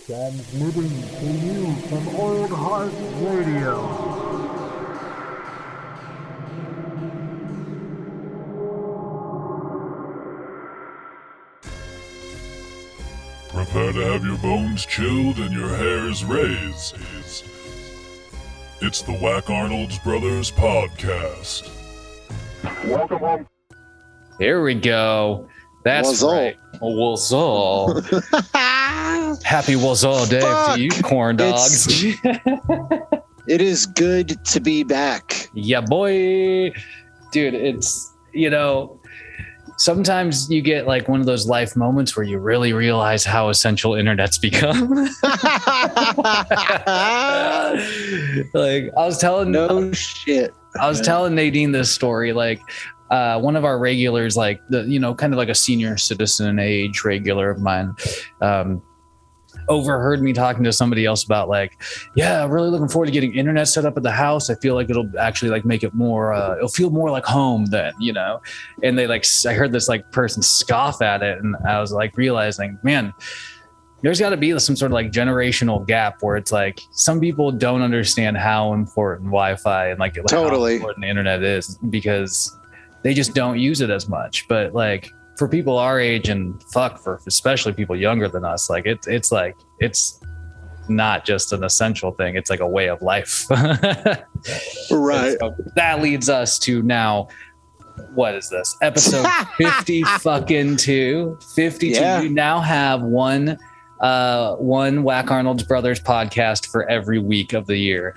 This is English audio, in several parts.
Transmitting to you from Old Heart Radio. Prepare to have your bones chilled and your hairs raised. It's the WacArnold's Brothers podcast. Welcome home. Here we go. That's Wazoo. right. Wazoo. Happy Wazoo Day to you, corn dogs. It is good to be back. Yeah, boy. Dude, it's, sometimes you get like one of those life moments where you really realize how essential internet's become. Like I was telling telling Nadine this story, like one of our regulars, like kind of like a senior citizen age regular of mine, overheard me talking to somebody else about like, yeah, I'm really looking forward to getting internet set up at the house. I feel like it'll actually like make it more, it'll feel more like home then, and they I heard this like person scoff at it. And I was like realizing, man, there's got to be some sort of like generational gap where it's like some people don't understand how important Wi-Fi and like totally how important the internet is because they just don't use it as much. But like for people our age and for especially people younger than us, like it's not just an essential thing. It's like a way of life. Right. So that leads us to now, what is this? Episode 50 fucking 2. 52. Yeah. You now have one WacArnold's Brothers podcast for every week of the year.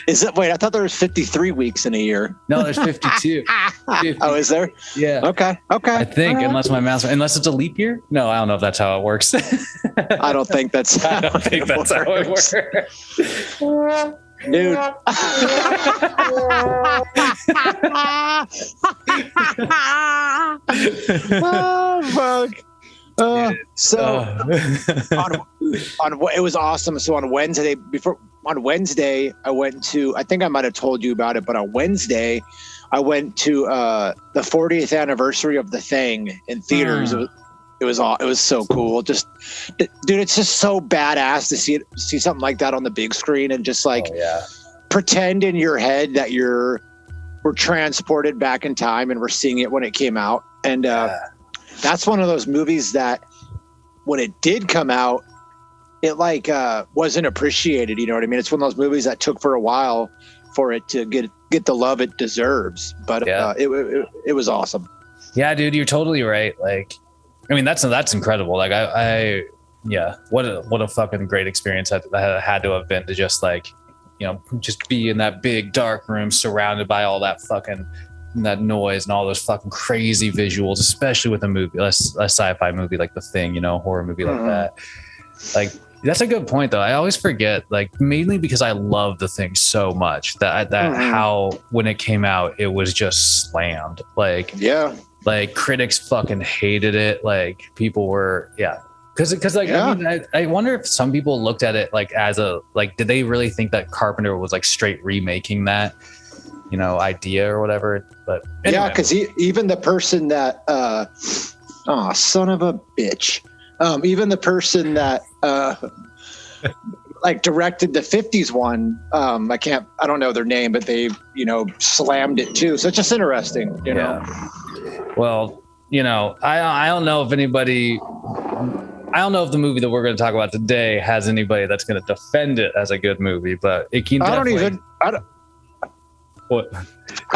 Is it? Wait, I thought there was 53 weeks in a year. No, there's 52. 50. Oh, is there? Yeah. Okay. I think unless it's a leap year. No, I don't know if that's how it works. I don't think that's how how it works. Dude. Oh, fuck. It was awesome. So on Wednesday, I went to, I think I might have told you about it, but on Wednesday, I went to the 40th anniversary of The Thing in theaters. It was so cool. Just, dude, it's just so badass to see something like that on the big screen and just like pretend in your head that we're transported back in time and we're seeing it when it came out. And that's one of those movies that when it did come out, it like wasn't appreciated. You know what I mean? It's one of those movies that took for a while for it to get the love it deserves. But it was awesome. Yeah, dude, you're totally right. Like, I mean, that's incredible. Like what a fucking great experience that had to have been to just like, just be in that big dark room surrounded by all that fucking that noise and all those fucking crazy visuals, especially with a sci-fi movie like The Thing, horror movie like that. Like, that's a good point though. I always forget, like, mainly because I love The Thing so much that how when it came out, it was just slammed. Like, like critics fucking hated it. Like people were, Because I mean, I wonder if some people looked at it like as did they really think that Carpenter was like straight remaking that, idea or whatever? But anyway. Yeah, because even the person that, son of a bitch, even the person that like directed the 50s one, I don't know their name, but they, slammed it too. So it's just interesting, you know. Well, I don't know if anybody. I don't know if the movie that we're going to talk about today has anybody that's going to defend it as a good movie, but it can definitely. I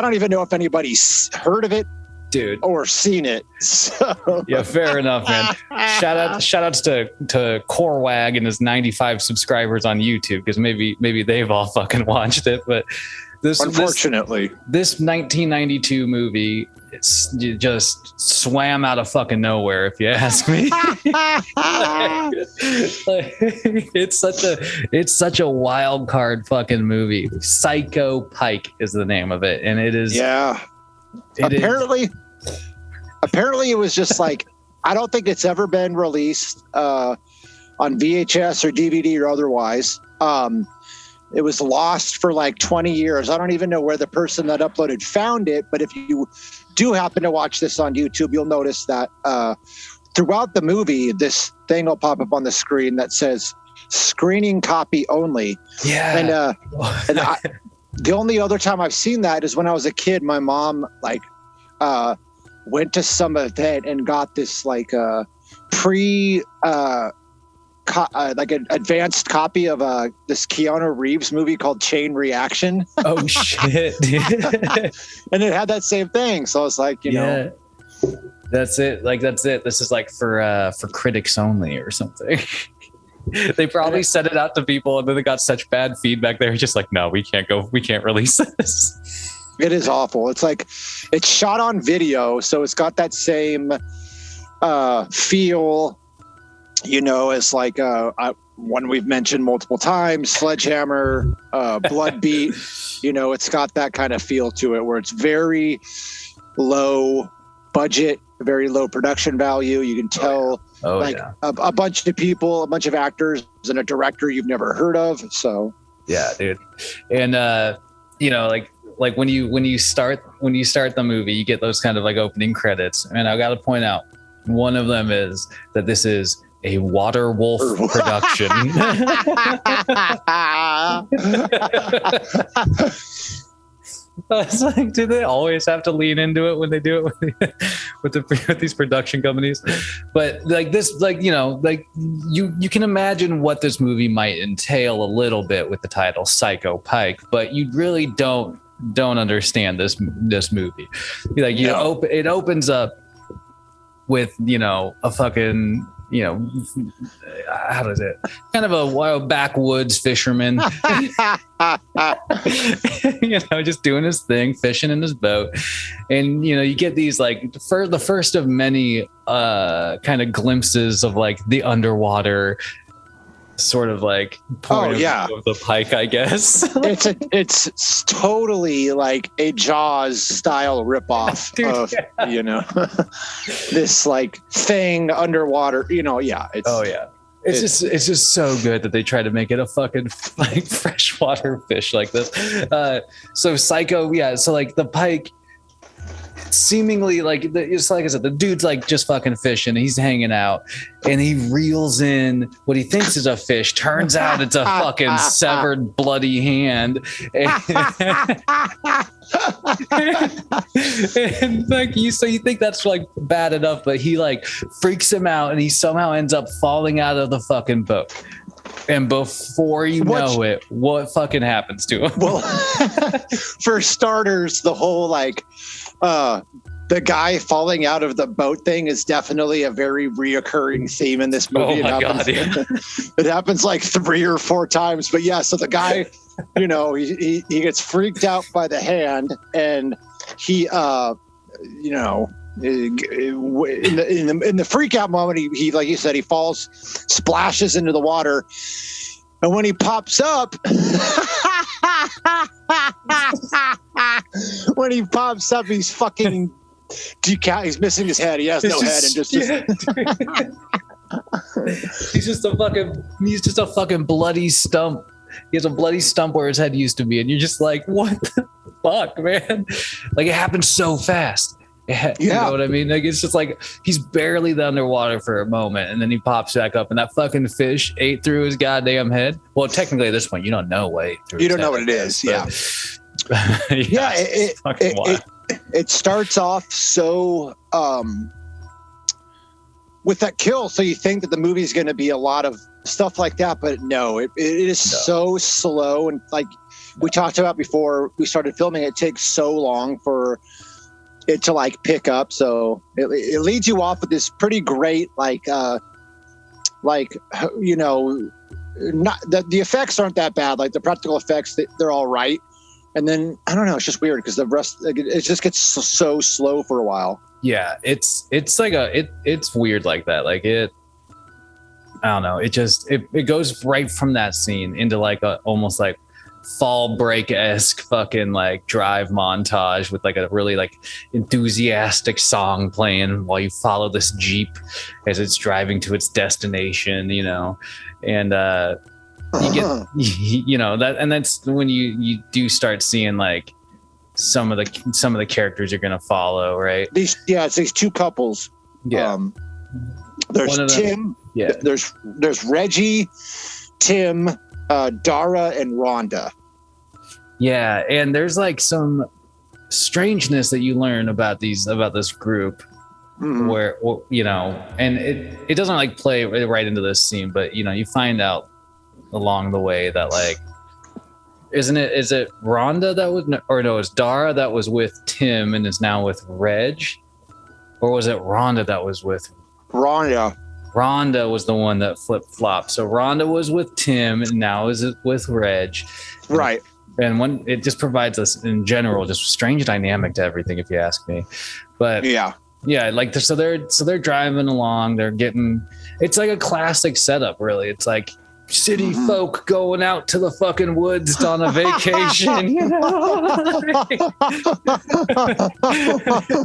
don't even know if anybody's heard of it, dude, or seen it. So. Yeah, fair enough, man. Shout outs to Corwag and his 95 subscribers on YouTube, because maybe they've all fucking watched it, but unfortunately, this 1992 movie, it's just swam out of fucking nowhere, if you ask me. It's such a wild card fucking movie. Psycho Pike is the name of it, and it is. Yeah. Apparently, it was just like, I don't think it's ever been released on VHS or DVD or otherwise. It was lost for like 20 years. I don't even know where the person that uploaded found it, but if you do happen to watch this on YouTube, you'll notice that throughout the movie, this thing will pop up on the screen that says screening copy only. Yeah. And the only other time I've seen that is when I was a kid. My mom went to some event and got this like like an advanced copy of this Keanu Reeves movie called Chain Reaction. Oh shit, dude. And it had that same thing. So I was like, you know, that's it. Like, that's it. This is like for critics only or something. They probably sent it out to people and then they got such bad feedback. They were just like, no, we can't release this. It is awful. It's like, it's shot on video. So it's got that same feel, you know, as like one we've mentioned multiple times, Sledgehammer, Blood Beat. You know, it's got that kind of feel to it where it's very low budget, very low production value. You can tell a bunch of people, a bunch of actors and a director you've never heard of. So yeah, dude. And you know, like when you start the movie, you get those kind of like opening credits. And I got to point out, one of them is that this is a Water Wolf production. It's like, do they always have to lean into it when they do it with these production companies? But like this, like, you know, like you can imagine what this movie might entail a little bit with the title Psycho Pike, but you really don't understand this movie. Like, you know, it opens up with, you know, a fucking, you know, how does it, kind of a wild backwoods fisherman, you know, just doing his thing, fishing in his boat. And, you know, you get these like the first of many kind of glimpses of like the underwater sort of like point of view of the pike, I guess. it's totally like a Jaws style ripoff of you know, this like thing underwater, you know. It's just so good that they try to make it a fucking like freshwater fish like this. So Psycho, so like the pike seemingly like it's like I said, the dude's like just fucking fishing. He's hanging out and he reels in what he thinks is a fish. Turns out it's a fucking severed bloody hand. And like you think that's like bad enough, but he like freaks him out and he somehow ends up falling out of the fucking boat. And before you know it, what fucking happens to him? Well, for starters, the whole like the guy falling out of the boat thing is definitely a very reoccurring theme in this movie. Oh my God, yeah. It happens like 3 or 4 times. But yeah, so the guy, you know, he gets freaked out by the hand, and he, you know, in the freak out moment, he like you said, he falls, splashes into the water, and when he pops up, he's fucking he's missing his head. He has no head, and just he's just a fucking bloody stump. He has a bloody stump where his head used to be, and you're just like, what the fuck, man? Like, it happened so fast. You know what I mean? Like, it's just like he's barely underwater for a moment, and then he pops back up, and that fucking fish ate through his goddamn head. Well, technically at this point, you don't know what ate through. You don't know what it is. It starts off so with that kill, so you think that the movie is going to be a lot of stuff like that, but no, it is so slow, and like we talked about before we started filming, it takes so long for it to like pick up. So it leads you off with this pretty great like you know, not the effects aren't that bad, like the practical effects, they're all right. And then I don't know, it's just weird because the rest, like, it just gets so slow for a while. Yeah, it's like it's weird like that. Like I don't know. It goes right from that scene into like a almost like Fall Break-esque fucking like drive montage with like a really like enthusiastic song playing while you follow this Jeep as it's driving to its destination, you know, and you get you know that, and that's when you do start seeing like some of the characters you're gonna follow, right? It's these 2 couples. There's One of them- Tim. Yeah. There's Reggie, Tim, Dara, and Rhonda. Yeah, and there's like some strangeness that you learn about this group, Mhm. where you know, and it doesn't like play right into this scene, but you know, you find out along the way that like, is it Rhonda that was, or no, it's Dara that was with Tim and is now with Reg, or was it Rhonda that was with Rhonda. Rhonda was the one that flip-flopped. So Rhonda was with Tim and now is with Reg. Right. And it just provides us in general just strange dynamic to everything, if you ask me. But Yeah. like so they're driving along. They're getting, it's like a classic setup, really. It's like city folk going out to the fucking woods on a vacation, you know.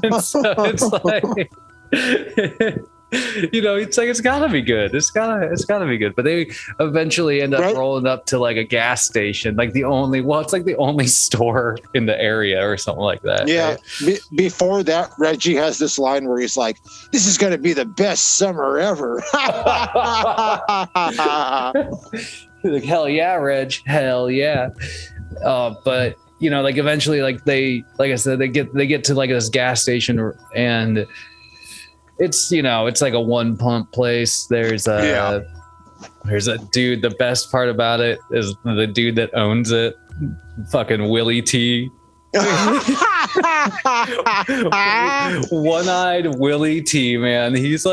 And so it's like, you know, it's like it's gotta be good. It's gotta be good. But they eventually end up rolling up to like a gas station, like it's like the only store in the area or something like that. Yeah. Right? Before that, Reggie has this line where he's like, "This is going to be the best summer ever." Like, hell yeah, Reg, hell yeah. But you know, like eventually, like like I said, they get to like this gas station, and it's, you know, it's like a one pump place. There's a dude. The best part about it is the dude that owns it, fucking Willie T. One-eyed Willie T, man. He just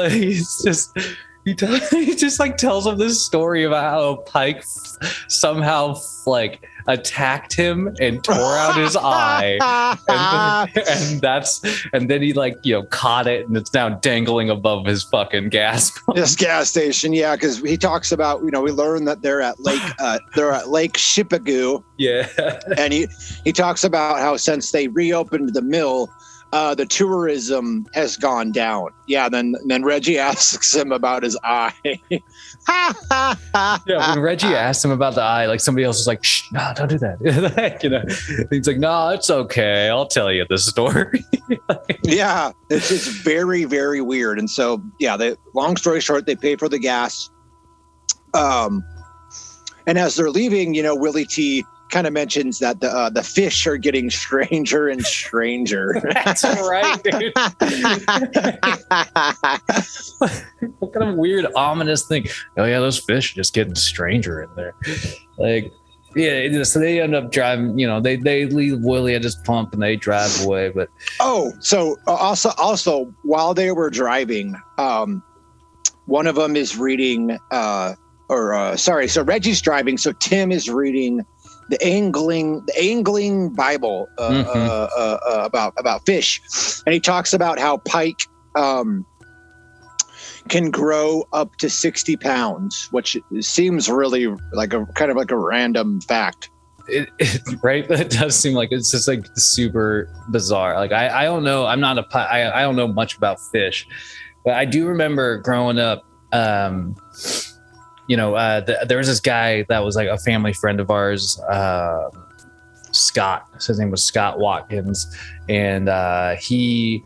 like tells him this story about how Pike somehow like attacked him and tore out his eye, and then he like, you know, caught it and it's now dangling above his fucking gas pump. This gas station, yeah, because he talks about, you know, we learn that they're at Lake Shipagoo. Yeah. And he talks about how since they reopened the mill, the tourism has gone down. Yeah, then Reggie asks him about his eye. Yeah, when Reggie asked him about the eye, like somebody else was like, "Shh, no, don't do that." You know, he's like, "No, it's okay. I'll tell you the story." Yeah, it's very, very weird. And so, yeah, long story short, they pay for the gas. And as they're leaving, you know, Willie T kind of mentions that the fish are getting stranger and stranger. That's right, dude. What kind of weird, ominous thing? Oh yeah, those fish are just getting stranger in there. Like, yeah. So they end up driving. You know, they leave Willie at his pump and they drive away. But so also while they were driving, one of them is reading. So Reggie's driving. So Tim is reading the angling Bible about fish, and he talks about how pike can grow up to 60 pounds, which seems really like a kind of like a random fact. Right, it does seem like it's just like super bizarre. Like I don't know. I don't know much about fish, but I do remember growing up. You know, there was this guy that was like a family friend of ours, Scott. His name was Scott Watkins, and he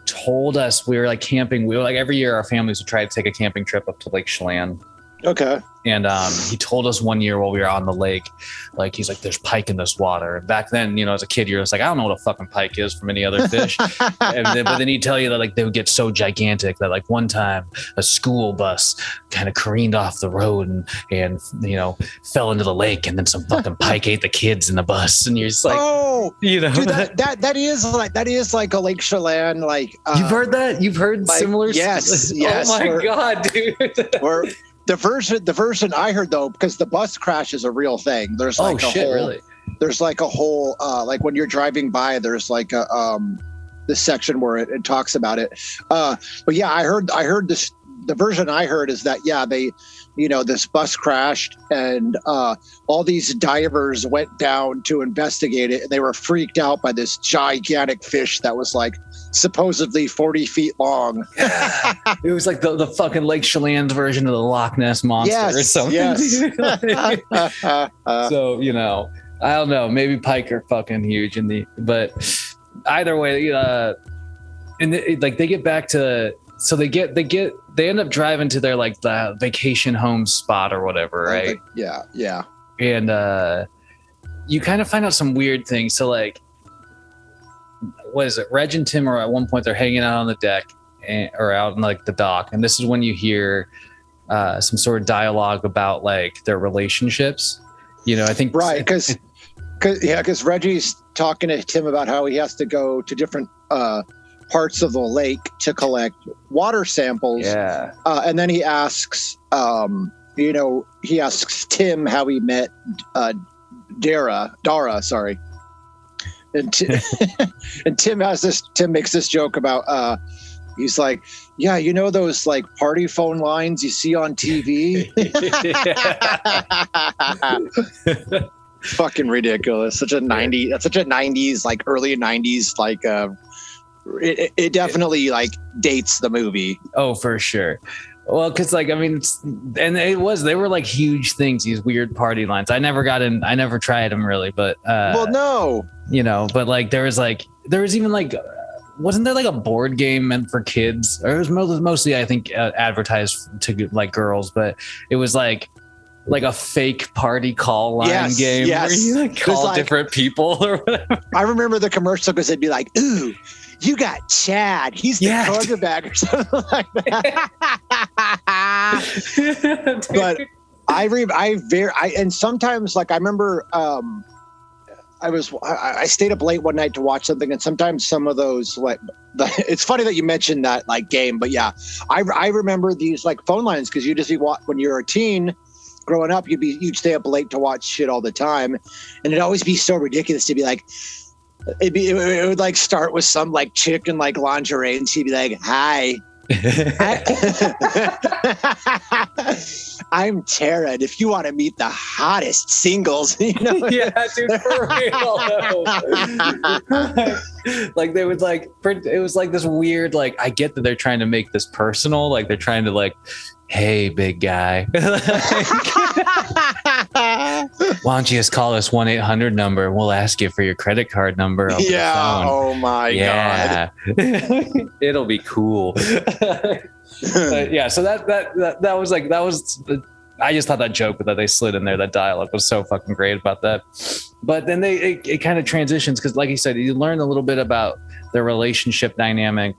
told us, we were like camping. We were like, every year our families would try to take a camping trip up to Lake Chelan. Okay. And he told us one year while we were on the lake, like, he's like, there's pike in this water. And back then, you know, as a kid, you're just like, I don't know what a fucking pike is from any other fish. But then he'd tell you that like they would get so gigantic that like one time a school bus kind of careened off the road and you know, fell into the lake, and then some fucking pike ate the kids in the bus. And you're just like, oh, you know, dude, that is like a Lake Chelan, like you've heard that? You've heard like, similar? Yes. Oh my God, dude. The version I heard, though, because the bus crash is a real thing. There's like really? There's like a whole like when you're driving by, there's like a this section where it talks about it. But yeah, I heard this. The version I heard is that they, you know, this bus crashed and all these divers went down to investigate it, and they were freaked out by this gigantic fish that was like supposedly 40 feet long. It was like the fucking Lake Chelan's version of the Loch Ness monster or something. Yes. So, you know, I don't know, maybe pike are fucking huge but either way, like they get back to, so they they end up driving to their like the vacation home spot or whatever, right? Yeah. And you kind of find out some weird things. So like, what is it? Reg and Tim are at one point, they're hanging out on the deck or out in like the dock. And this is when you hear some sort of dialogue about like their relationships. You know, I think. Right. Because Reggie's talking to Tim about how he has to go to different parts of the lake to collect water samples. Yeah. And then he asks, he asks Tim how he met Dara, sorry. And and Tim makes this joke about he's like, yeah, you know those like party phone lines you see on TV? Fucking ridiculous. Such a 90s, like early 90s, like it definitely like dates the movie. Oh, for sure. Well, because like, I mean, they were like huge things, these weird party lines. I never tried them really, but no, you know, but like there was even like, wasn't there like a board game meant for kids? Or it was mostly I think advertised to like girls, but it was like a fake party call line game where you like call different people or whatever. I remember the commercial because it'd be like, ooh, you got Chad. He's the quarterback or something like that. But and sometimes like I remember I stayed up late one night to watch something, and sometimes some of those like it's funny that you mentioned that like game, but yeah, I remember these like phone lines because you just be when you're a teen. Growing up, you'd stay up late to watch shit all the time, and it'd always be so ridiculous to be like, it would like start with some like chick in like lingerie, and she'd be like, "Hi, I'm Tara, and if you want to meet the hottest singles, you know." Yeah, dude, for real. Like they would like, it was like this weird like. I get that they're trying to make this personal, like they're trying to like. Hey, big guy. Why don't you just call us 1-800 number and we'll ask you for your credit card number. Yeah. Oh my God. It'll be cool. Yeah. So that was I just thought that joke that they slid in there, that dialogue was so fucking great about that. But then it kind of transitions because, like you said, you learn a little bit about their relationship dynamic.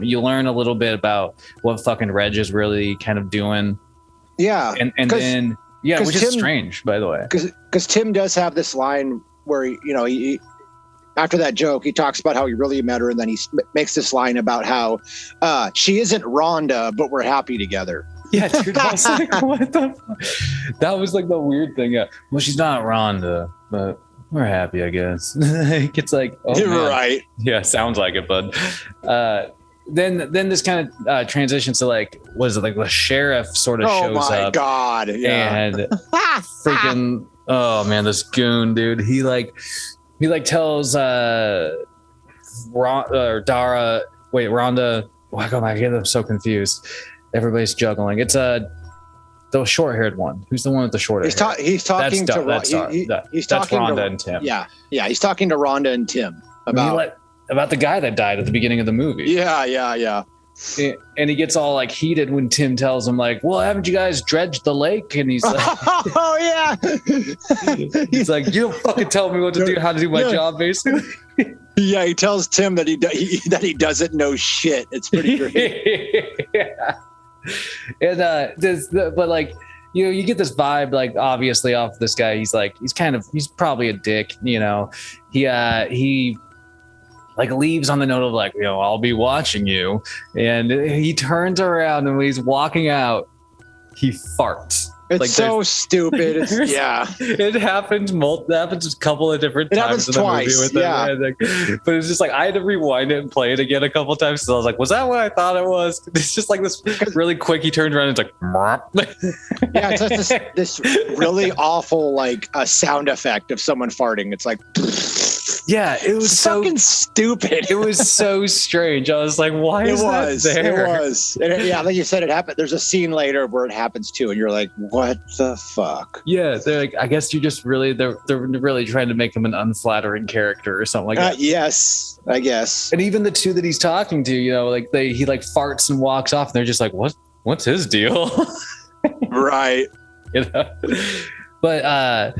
You learn a little bit about what fucking Reg is really kind of doing. Yeah. And then, which is strange, by the way. Because Tim does have this line where, he after that joke, he talks about how he really met her. And then he makes this line about how she isn't Rhonda, but we're happy together. Yeah, dude. I was like, what the fuck? That was like the weird thing. Yeah. Well, she's not Rhonda, but we're happy, I guess. It's like, oh, you're right. Yeah, sounds like it, bud. Then this kind of transitions to like, what is it, like the sheriff sort of shows up. Oh my God. Yeah. And freaking, oh man, this goon, dude. He tells Rhonda. Oh God, I get them so confused. Everybody's juggling. It's the short-haired one. Who's the one with the short hair? He's talking to Rhonda and Tim. Yeah. He's talking to Rhonda and Tim about the guy that died at the beginning of the movie. Yeah. And he gets all like heated when Tim tells him like, "Well, haven't you guys dredged the lake?" And he's like, "Oh yeah." He's like, "You don't fucking tell me what to do, how to do my job, basically." Yeah, he tells Tim that he doesn't know shit. It's pretty great. Yeah. And but like, you get this vibe, like obviously off this guy. He's probably a dick. He like leaves on the note of like, I'll be watching you. And he turns around and when he's walking out, he farts. It's like so stupid. It happens a couple of different times in the twice, movie with him. But it's just like I had to rewind it and play it again a couple of times. So I was like, was that what I thought it was? It's just like this really quick. He turns around and it's like, yeah, it's just this really awful like sound effect of someone farting. It's like, Yeah, it was so fucking stupid. It was so strange. I was like, why is that there? It was. And yeah, like you said, it happened. There's a scene later where it happens too, and you're like, what the fuck? Yeah, they're like, I guess you're just really they're really trying to make him an unflattering character or something like that. Yes, I guess. And even the two that he's talking to, like he like farts and walks off, and they're just like, what's his deal? Right. But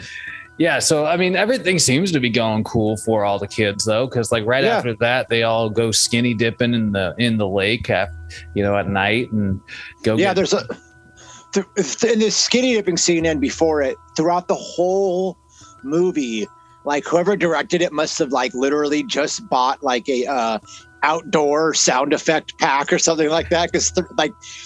yeah, so I mean, everything seems to be going cool for all the kids though, because like after that, they all go skinny dipping in the lake, at night and go. Yeah, there's in this skinny dipping scene and before it, throughout the whole movie, like whoever directed it must have like literally just bought like a outdoor sound effect pack or something like that, because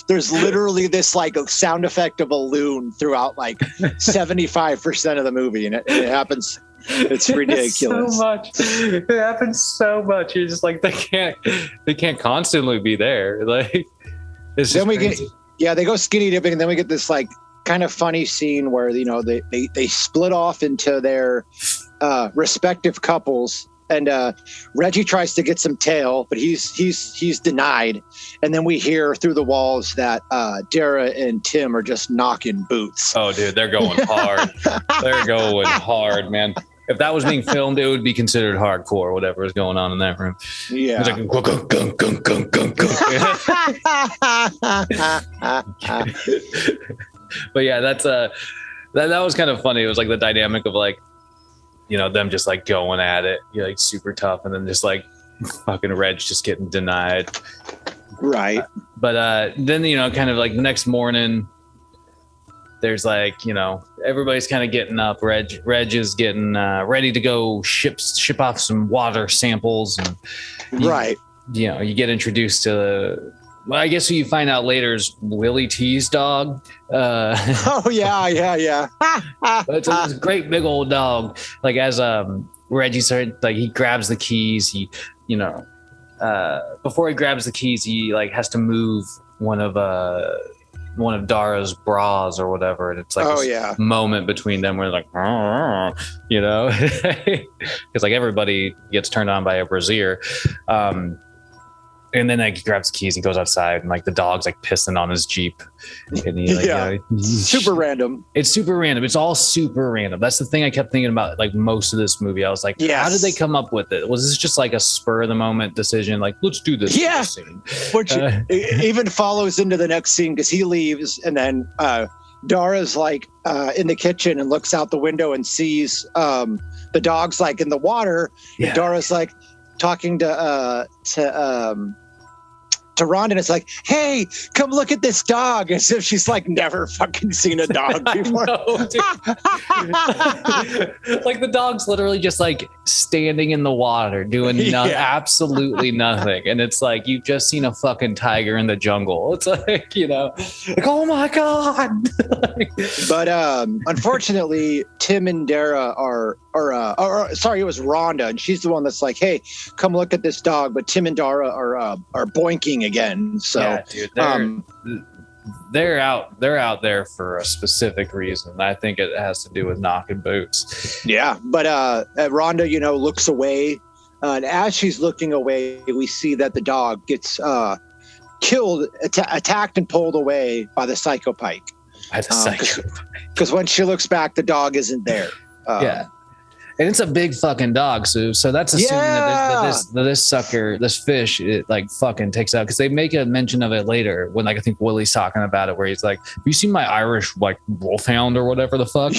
there's literally this like a sound effect of a loon throughout like 75% of the movie, and it happens. It's ridiculous. So much. It happens so much. You're just like, they can't constantly be there. Like it's just crazy. They go skinny dipping, and then we get this like kind of funny scene where they split off into their respective couples. And Reggie tries to get some tail, but he's denied. And then we hear through the walls that Dara and Tim are just knocking boots. Oh, dude, they're going hard. They're going hard, man. If that was being filmed, it would be considered hardcore, whatever is going on in that room. Yeah. It's like, gung, gung, gung, gung, gung, gung. But yeah, that's that was kind of funny. It was like the dynamic of like, them just like going at it, like super tough, and then just like fucking Reg just getting denied. Right. But then, kind of like the next morning, there's like, everybody's kind of getting up. Reg is getting ready to go ship off some water samples. And right. You get introduced to well, I guess who you find out later is Willie T's dog. Oh yeah. It's a great big old dog. Like as Reggie started, like he grabs the keys. He, before he grabs the keys, he like has to move one of Dara's bras or whatever, and it's like moment between them where like, because like everybody gets turned on by a brassiere. And then like, he grabs the keys, he goes outside, and like the dog's like pissing on his Jeep. And he, like, super random. It's super random. It's all super random. That's the thing I kept thinking about like most of this movie. I was like, how did they come up with it? Was this just like a spur of the moment decision? Like, let's do this. Yeah. Which even follows into the next scene, because he leaves, and then Dara's like in the kitchen and looks out the window and sees the dog's like in the water. Yeah. And Dara's like talking to Rhonda, and it's like, hey, come look at this dog, as if she's like never fucking seen a dog before. Like the dog's literally just like standing in the water doing absolutely nothing, and it's like you've just seen a fucking tiger in the jungle. It's like, like, oh my god. But unfortunately, Tim and Dara are sorry, it was Rhonda, and she's the one that's like, hey, come look at this dog. But Tim and Dara are boinking again. So yeah, dude, they're out there for a specific reason. I think it has to do with knocking boots. Yeah, but Rhonda, looks away, and as she's looking away, we see that the dog gets killed, attacked, and pulled away by the Psycho Pike. Because when she looks back, the dog isn't there. Yeah. And it's a big fucking dog, so that's assuming that this fish, it like fucking takes out, because they make a mention of it later when like I think Willie's talking about it, where he's like, have you seen my Irish like wolfhound or whatever the fuck?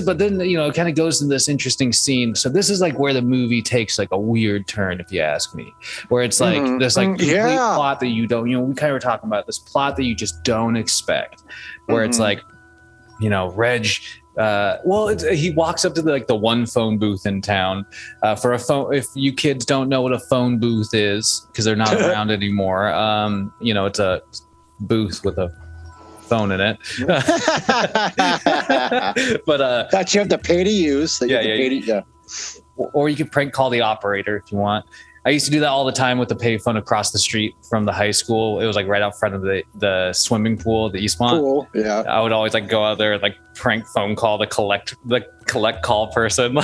But then it kind of goes into this interesting scene. So this is like where the movie takes like a weird turn, if you ask me, where it's like this like complete plot that you don't, we kind of were talking about this plot that you just don't expect, where it's like, Reg, he walks up to the one phone booth in town for a phone. If you kids don't know what a phone booth is, because they're not around anymore, it's a booth with a phone in it. But that you have to pay to use. Or you can prank call the operator if you want. I used to do that all the time with the payphone across the street from the high school. It was like right out front of the swimming pool at the Eastmont. Cool. Yeah. I would always like go out there and like prank phone call the collect call person.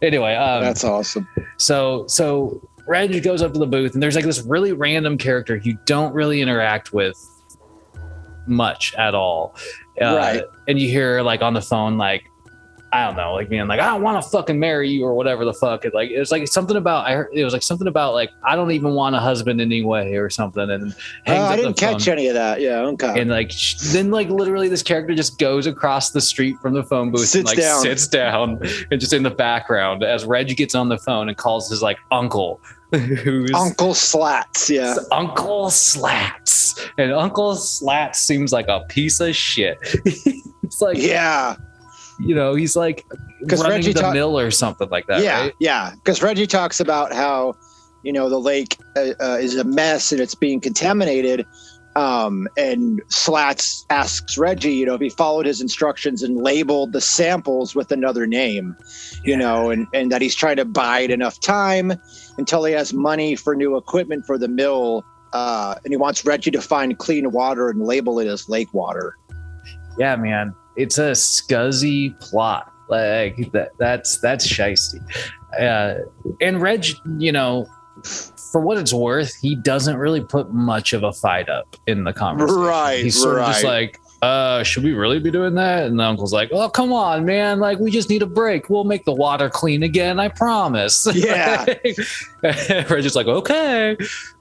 Anyway, That's awesome. So Reg goes up to the booth and there's like this really random character you don't really interact with much at all. Right. And you hear like on the phone, like, I don't know, like being like, I don't want to fucking marry you or whatever the fuck. It was like something about, it was like something about like, I don't even want a husband anyway or something. And I didn't catch any of that. Yeah. Okay. And like, then like literally this character just goes across the street from the phone booth Sits down and just in the background as Reg gets on the phone and calls his like uncle. Who's Uncle Slats, yeah. Uncle Slats. And Uncle Slats seems like a piece of shit. It's like, yeah. He's like running Reggie the mill or something like that. Yeah, right? yeah. Because Reggie talks about how, the lake is a mess and it's being contaminated. And Slats asks Reggie, if he followed his instructions and labeled the samples with another name, and that he's trying to bide enough time until he has money for new equipment for the mill. And he wants Reggie to find clean water and label it as lake water. Yeah, man. It's a scuzzy plot. Like that's shiesty. And Reg, for what it's worth, he doesn't really put much of a fight up in the conversation. Right. He's sort of just like, should we really be doing that? And the uncle's like, oh, come on, man. Like, we just need a break. We'll make the water clean again. I promise. Yeah. Reg's just like, okay.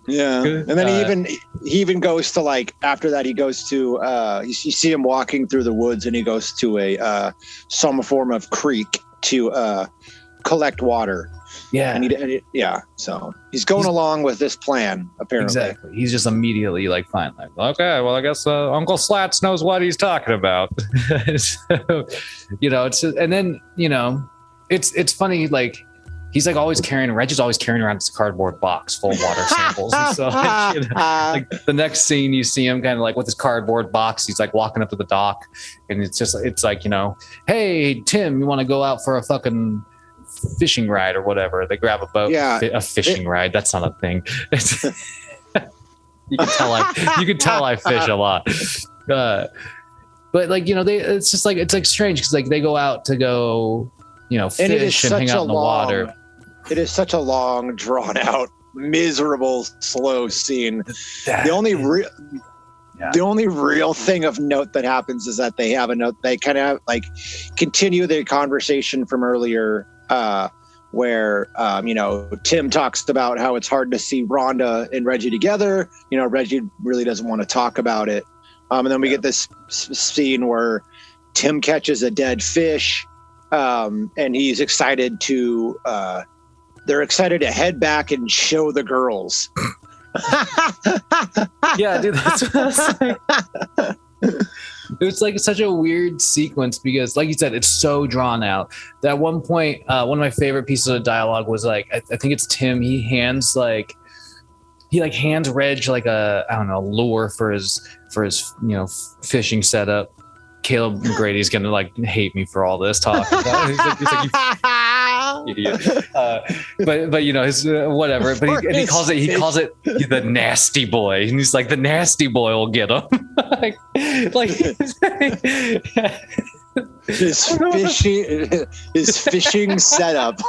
Yeah. And then he even goes to like, after that, he goes to, you see him walking through the woods and he goes to some form of creek to collect water. Yeah. So he's going along with this plan, apparently. Exactly. He's just immediately like, fine. Like, okay, well, I guess Uncle Slats knows what he's talking about. So, and then, it's funny, like, he's like always Reg is always carrying around this cardboard box full of water samples. And so, like the next scene, you see him kind of like with his cardboard box. He's like walking up to the dock, and it's like, hey, Tim, you want to go out for a fucking fishing ride or whatever? They grab a boat. Yeah, a fishing ride. That's not a thing. You can tell I fish a lot. But like, it's just like, it's like strange because like they go out to go, fish and hang out in the water. It is such a long, drawn out, miserable, slow scene. The only real thing of note that happens is that they have a note. They kind of like continue their conversation from earlier, where Tim talks about how it's hard to see Rhonda and Reggie together. Reggie really doesn't want to talk about it. And then we get this scene where Tim catches a dead fish, and he's excited to. They're excited to head back and show the girls. Yeah, dude, that's what I was like. It's like such a weird sequence because, like you said, it's so drawn out. That at one point, one of my favorite pieces of dialogue was like, I think it's Tim. He hands Reg like a lure for his fishing setup. Caleb McGrady's gonna like hate me for all this talk. He's like, you idiot. But his whatever. But he calls it the nasty boy, and he's like, the nasty boy will get him. His fishing setup.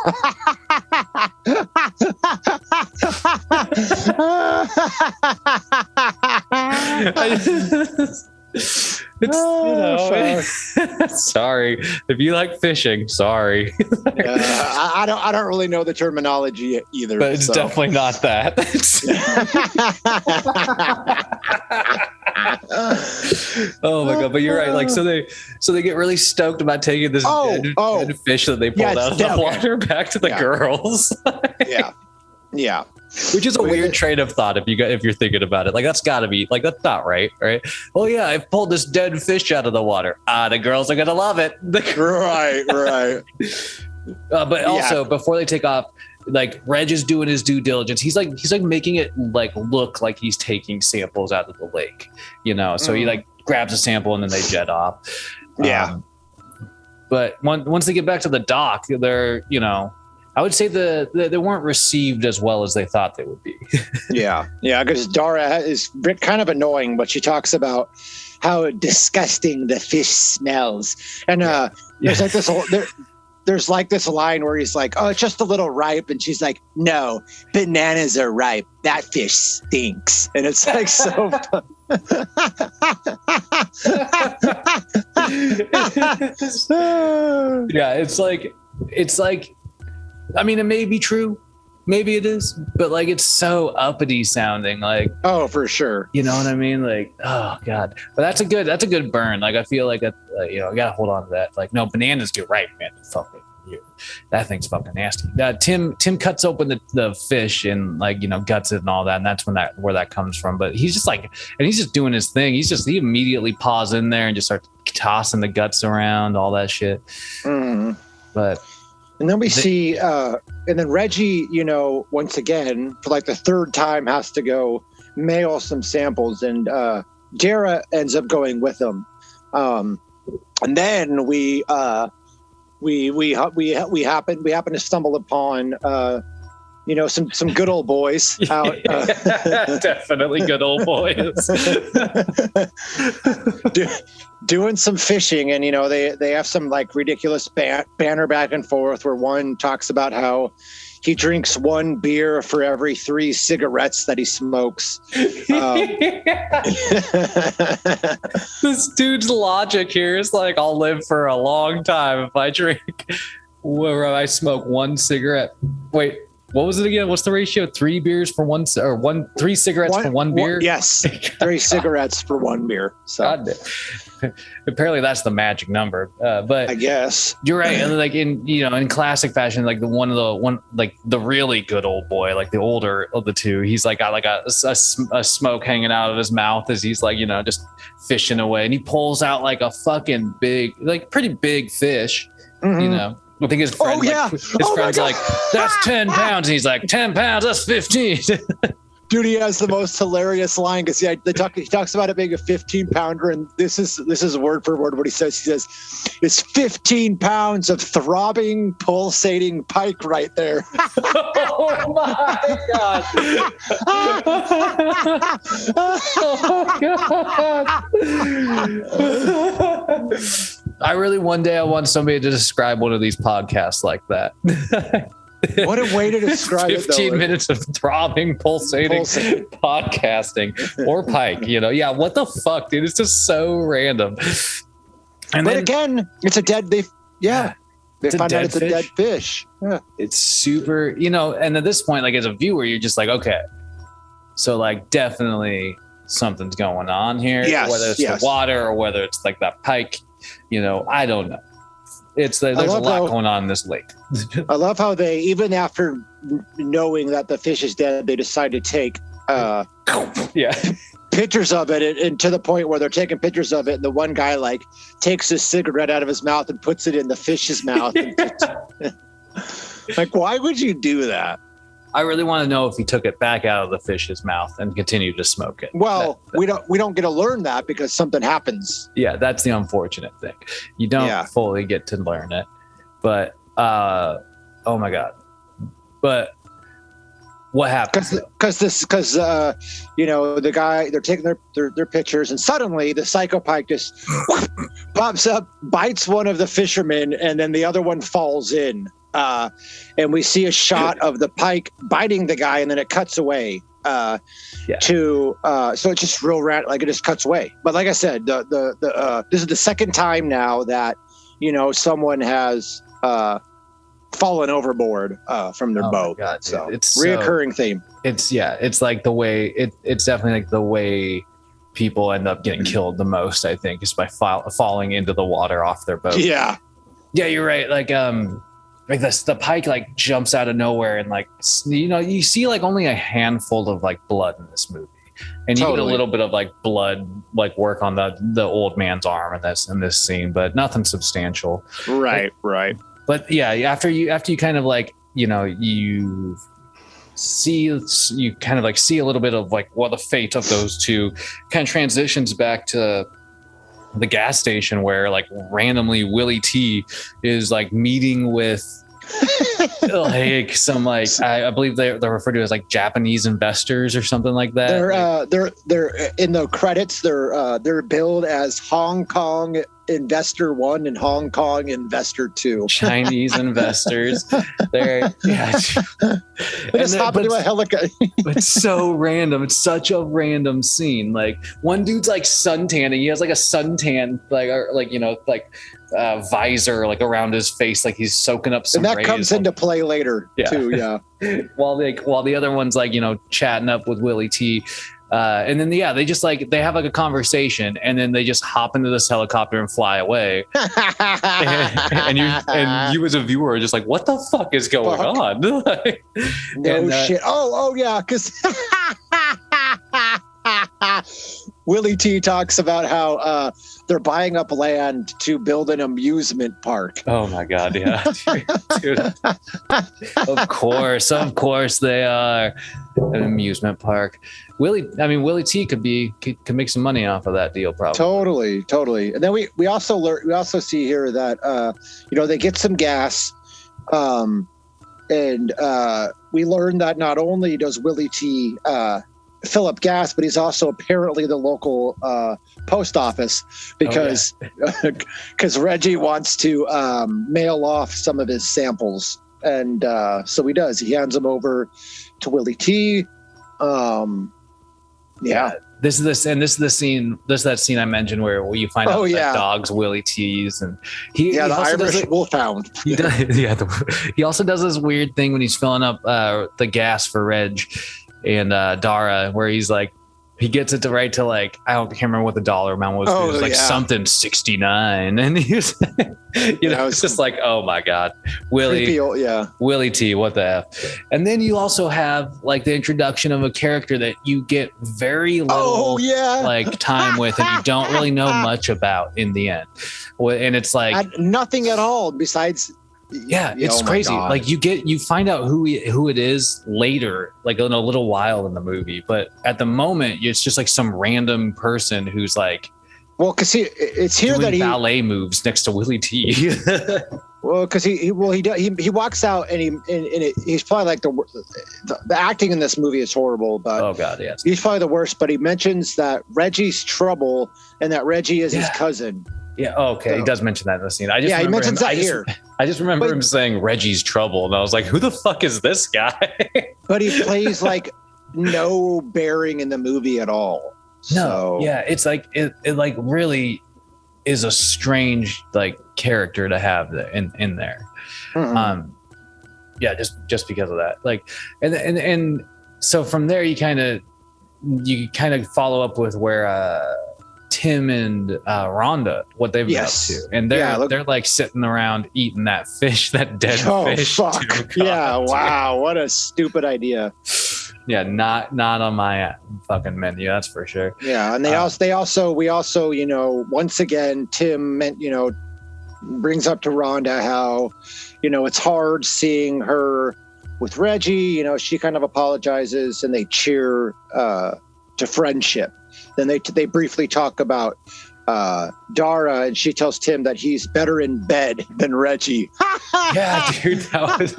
Sorry if you like fishing. Sorry. I don't really know the terminology either, but it's definitely not that. Oh my god! But you're right. Like, so they get really stoked about taking this dead fish that they pulled out of the water back to the girls. Yeah. Which is a weird train of thought if you're thinking about it. Like, that's got to be like, that's not right? Oh yeah, I pulled this dead fish out of the water. The girls are gonna love it. Right. But also, before they take off, like, Reg is doing his due diligence. He's like making it like look like he's taking samples out of the lake, So he like grabs a sample and then they jet off. Yeah. But once they get back to the dock, they're I would say they weren't received as well as they thought they would be. Yeah, because Dara is kind of annoying, but she talks about how disgusting the fish smells, and there's like this whole there's like this line where he's like, "Oh, it's just a little ripe," and she's like, "No, bananas are ripe. That fish stinks," and it's like so. Yeah, it's like. I mean, it may be true. Maybe it is, but like it's so uppity sounding, like, oh, for sure. You know what I mean? Like, oh god. But that's a good burn. Like I feel like I gotta hold on to that. Like, no, bananas get ripe, man. Fucking you. That thing's fucking nasty. Tim cuts open the fish and like, guts it and all that, and that's where that comes from. But he's just like, and he's just doing his thing. He immediately paws in there and just starts tossing the guts around, all that shit. Mm-hmm. But and then we see, and then Reggie, once again, for like the third time, has to go mail some samples, and Dara ends up going with him. And then we happen to stumble upon, some good old boys out. Definitely good old boys. Doing some fishing, and they have some like ridiculous banner back and forth where one talks about how he drinks 1 beer for every 3 cigarettes that he smokes. This dude's logic here is like, I'll live for a long time if I smoke 1 cigarette. Wait, what was it again? What's the ratio? 3 beers for 1, or 3 cigarettes for 1 beer? Yes, 3 cigarettes for 1 beer. So. God damn. Apparently that's the magic number. But I guess you're right. And like in classic fashion, like the really good old boy, like the older of the two, he's like got like a smoke hanging out of his mouth as he's like, just fishing away, and he pulls out like a fucking big, like pretty big fish, Mm-hmm. I think his friend, friend's like, that's 10 pounds. And he's like, 10 pounds, that's 15. Dude, he has the most hilarious line because he talks about it being a 15-pounder, and this is word for word what he says. He says, "It's 15 pounds of throbbing, pulsating pike right there." Oh my god! Oh god! One day I want somebody to describe one of these podcasts like that. What a way to describe 15 minutes of throbbing, pulsating podcasting or pike, Yeah, what the fuck, dude? It's just so random. But again, it's a dead fish. Yeah. They find out it's a dead fish. Yeah. It's super, and at this point, like as a viewer, you're just like, okay. So like definitely something's going on here. Yes, whether it's the water or whether it's like that pike, I don't know. There's a lot going on in this lake. I love how they, even after knowing that the fish is dead, they decide to take pictures of it, and to the point where they're taking pictures of it, and the one guy like takes his cigarette out of his mouth and puts it in the fish's mouth. Like, why would you do that? I really want to know if he took it back out of the fish's mouth and continued to smoke it. Well, we don't get to learn that because something happens. Yeah, that's the unfortunate thing. You don't fully get to learn it. But oh my god. But what happened? Because the guy, they're taking their pictures, and suddenly the Psycho Pike just pops up, bites one of the fishermen, and then the other one falls in. And we see a shot of the pike biting the guy, and then it cuts away so it's just real like it just cuts away. But like I said, this is the second time now that someone has fallen overboard from their boat. God, so it's reoccurring theme. It's like the way it's definitely like the way people end up getting killed the most, I think, is by falling into the water off their boat. Yeah, you're right. Like the pike like jumps out of nowhere, and like you see like only a handful of like blood in this movie, and you get a little bit of like blood like work on the old man's arm in this scene, but nothing substantial. Right. But yeah, after you kind of like you kind of like see a little bit of like the fate of those two, kind of transitions back to the gas station where like randomly Willie T is like meeting with like some like I believe they're referred to as like Japanese investors or something like that. They're in the credits. They're billed as Hong Kong Investor 1 and Hong Kong Investor 2. Chinese investors. They're They just hop into a helicopter. It's so random. It's such a random scene. Like one dude's like suntanning. He has like a suntan visor like around his face, like he's soaking up some. And that rays comes into play later too. Yeah. while the other one's like chatting up with Willie T. And then they just like they have like a conversation, and then they just hop into this helicopter and fly away. and you as a viewer are just like, what the fuck is going on? Shit. Oh yeah, because Willie T talks about how they're buying up land to build an amusement park. Oh my god, yeah. Dude. Of course they are an amusement park. Willie T could make some money off of that deal, probably. Totally. And then we also see here that they get some gas, and we learn that not only does Willie T fill up gas, but he's also apparently the local post office because Reggie wants to mail off some of his samples, and so he does. He hands them over to Willie T. This is that scene I mentioned where you find out that dog's Willie T's, and the Irish wolfhound. He also does this weird thing when he's filling up the gas for Reg and Dara, where he's like, he gets it to like, I can't remember what the dollar amount was. It was like something 69, and he's it's just like, oh my god, Willie T, what the F. And then you also have like the introduction of a character that you get very little like time with, and you don't really know much about in the end, and it's like nothing at all besides. It's crazy. Like you find out who it is later, like in a little while in the movie, but at the moment it's just like some random person who's like, well, because it's here that he ballet moves next to Willie T. Well, because he walks out and he's probably like the acting in this movie is horrible, but oh god, yes, he's probably the worst. But he mentions that Reggie's trouble and that Reggie is his cousin. Yeah. Okay. So, he does mention that in the scene. He mentions that here. I just remember him saying Reggie's trouble, and I was like, "Who the fuck is this guy?" But he plays like no bearing in the movie at all. No. Yeah. It's like it like really is a strange like character to have in there. Mm-hmm. Just because of that. Like, and so from there you kind of follow up with where. Tim and Rhonda, what they've been up to, and they're like sitting around eating that fish, that dead fish. Oh fuck! Wow, what a stupid idea. Yeah, not on my fucking menu, that's for sure. Yeah, and we also once again Tim brings up to Rhonda how it's hard seeing her with Reggie. She kind of apologizes and they cheer to friendship. Then they briefly talk about Dara, and she tells Tim that he's better in bed than Reggie. Yeah, dude, that was.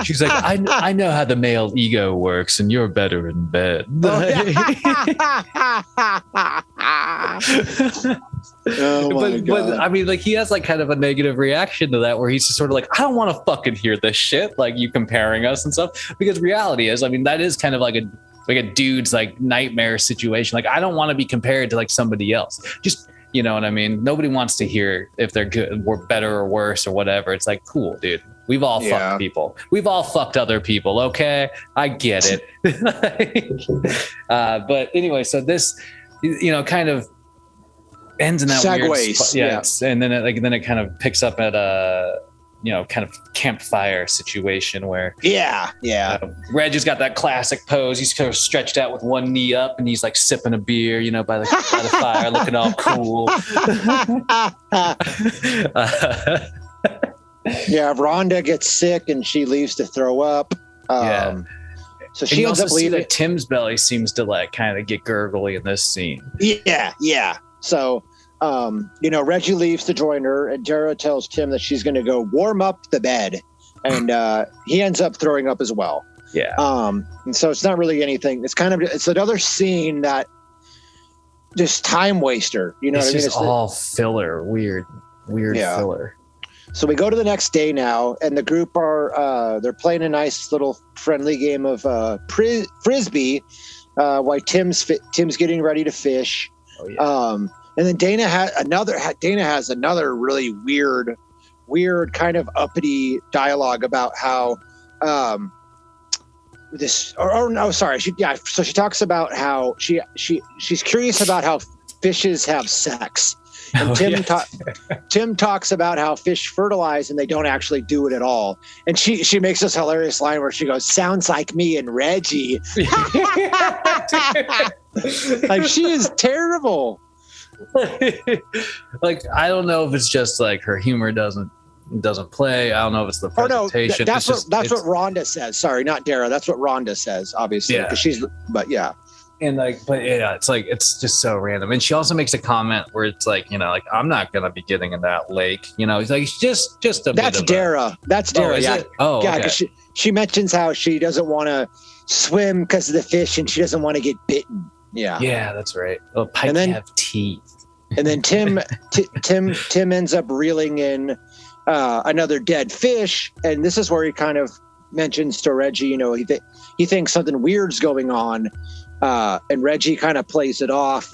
She's like, I know how the male ego works, and you're better in bed. But I mean, like, he has like kind of a negative reaction to that, where he's just sort of like, I don't want to fucking hear this shit, like you comparing us and stuff, because reality is, I mean, that is kind of like a dude's like nightmare situation. Like, I don't want to be compared to like somebody else. Just, you know what I mean? Nobody wants to hear if they're good or better or worse or whatever. It's like, cool, dude. We've all fucked people. We've all fucked other people. Okay. I get it. But anyway, so this, kind of ends in that segues. Weird yes. And then it kind of picks up at a, kind of campfire situation where Reg has got that classic pose. He's kind of stretched out with one knee up, and he's like sipping a beer, by the fire, looking all cool. Rhonda gets sick and she leaves to throw up. So she ends up leaving. Tim's belly seems to like kind of get gurgly in this scene. Yeah. So Reggie leaves to join her, and Dara tells Tim that she's going to go warm up the bed, and he ends up throwing up as well. Yeah. And so it's not really anything. It's another scene that just time waster. You know it's what I mean? Just all filler, weird filler. So we go to the next day now, and the group they're playing a nice little friendly game of frisbee, while Tim's getting ready to fish. Oh, yeah. And then Dana has another really weird kind of uppity dialogue about how so she talks about how she's curious about how fishes have sex. And Tim talks about how fish fertilize and they don't actually do it at all. And she makes this hilarious line where she goes, "Sounds like me and Reggie." Like, she is terrible. Like, I don't know if it's just like her humor doesn't play. I don't know if it's the presentation. That's what Rhonda says. Sorry, not Dara. That's what Rhonda says, obviously. Yeah. And it's just so random. And she also makes a comment where it's like, I'm not gonna be getting in that lake. It's like, it's just a. That's Dara. That's Dara. Is yeah. It? Oh, yeah. Okay. Because she mentions how she doesn't want to swim because of the fish, and she doesn't want to get bitten. Yeah. Yeah, that's right. Oh, pike have teeth. And then Tim ends up reeling in another dead fish, and this is where he kind of mentions to Reggie, he thinks something weird's going on. And Reggie kind of plays it off.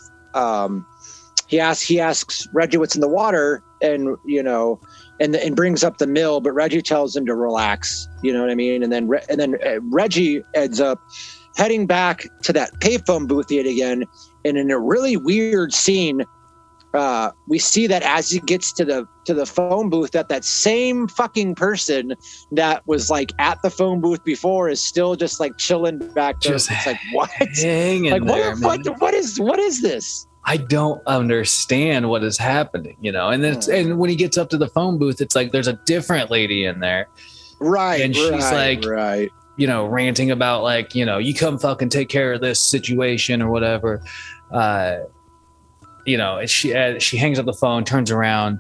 He asks Reggie what's in the water, and and brings up the mill, but Reggie tells him to relax. You know what I mean? And then Reggie ends up heading back to that payphone booth yet again. And in a really weird scene, we see that as he gets to the phone booth, that same fucking person that was like at the phone booth before is still just like chilling back there. It's like, what? Hanging like, there, what is this? I don't understand what is happening, And then and when he gets up to the phone booth, it's like there's a different lady in there, right? And she's right. Ranting about like, you come fucking take care of this situation or whatever. And she hangs up the phone, turns around,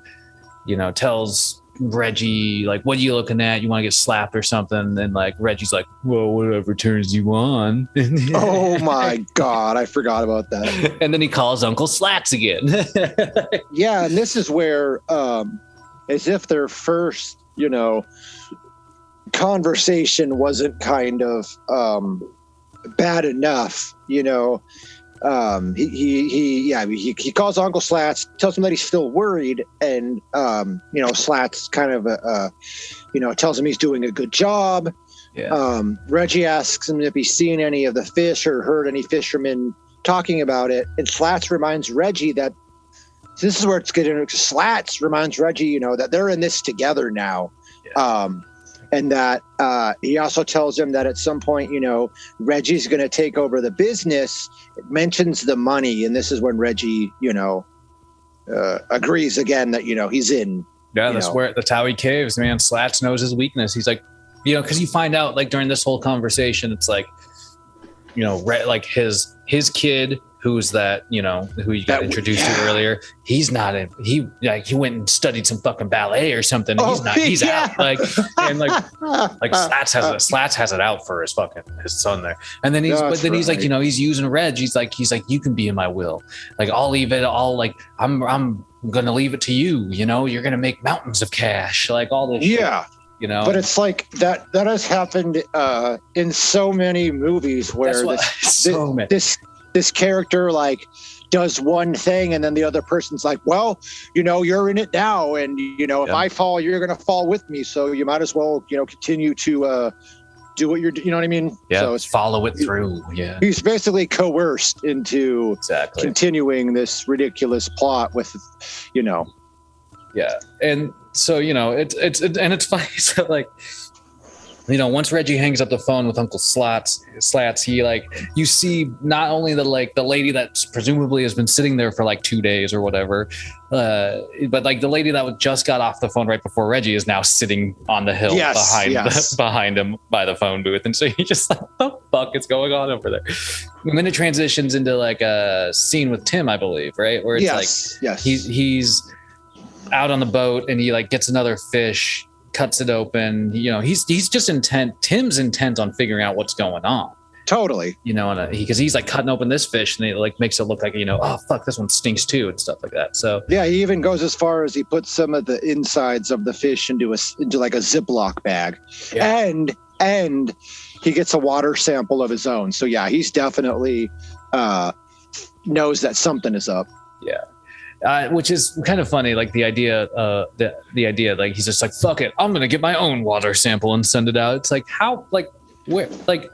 tells Reggie, like, what are you looking at? You want to get slapped or something? And like, Reggie's like, well, whatever turns you on. Oh my God. I forgot about that. And then he calls Uncle Slats again. Yeah. And this is where, as if their first, conversation wasn't kind of, bad enough, he calls Uncle Slats, tells him that he's still worried, and Slats kind of tells him he's doing a good job. Yeah. Reggie asks him if he's seen any of the fish or heard any fishermen talking about it, and Slats reminds Reggie that this is where it's getting. Slats reminds Reggie, that they're in this together now. Yeah. And that he also tells him that at some point, Reggie's going to take over the business. It mentions the money. And this is when Reggie, agrees again that, he's in. Yeah, that's how he caves, man. Slats knows his weakness. He's like, because you find out like during this whole conversation, it's like, like his kid, who's that, who you got introduced to earlier. He's not in. He went and studied some fucking ballet or something. And he's out. Like, and like Slats has it out for his son there. And then he's like, he's using Reg. He's like, you can be in my will. Like, I'll leave it all. Like, I'm gonna leave it to you. You're gonna make mountains of cash. Like all this. Yeah. Shit. But it's like that has happened in so many movies where this character like does one thing and then the other person's like, well, you're in it now, and if I fall, you're gonna fall with me, so you might as well continue to do what you're, you know what I mean? Yeah, so follow it through. Yeah, he's basically coerced into continuing this ridiculous plot with Yeah, and so it's funny. So like, you know, once Reggie hangs up the phone with Uncle Slats, he like, you see not only the lady that presumably has been sitting there for like 2 days or whatever, but like the lady that just got off the phone right before Reggie is now sitting on the hill behind him by the phone booth. And so he just like, what the fuck is going on over there? And then it transitions into like a scene with Tim, I believe, right? Where it's he's out on the boat and he like gets another fish, cuts it open. You know, he's just Tim's intent on figuring out what's going on. Totally. You know, because he's like cutting open this fish and it like makes it look like, you know, oh fuck, this one stinks too and stuff like that. So yeah, he even goes as far as he puts some of the insides of the fish into like a Ziploc bag, and he gets a water sample of his own. So yeah, he's definitely knows that something is up. Yeah. Which is kind of funny, like the idea, like he's just like, fuck it, I'm gonna get my own water sample and send it out. It's like, how, like, where, like,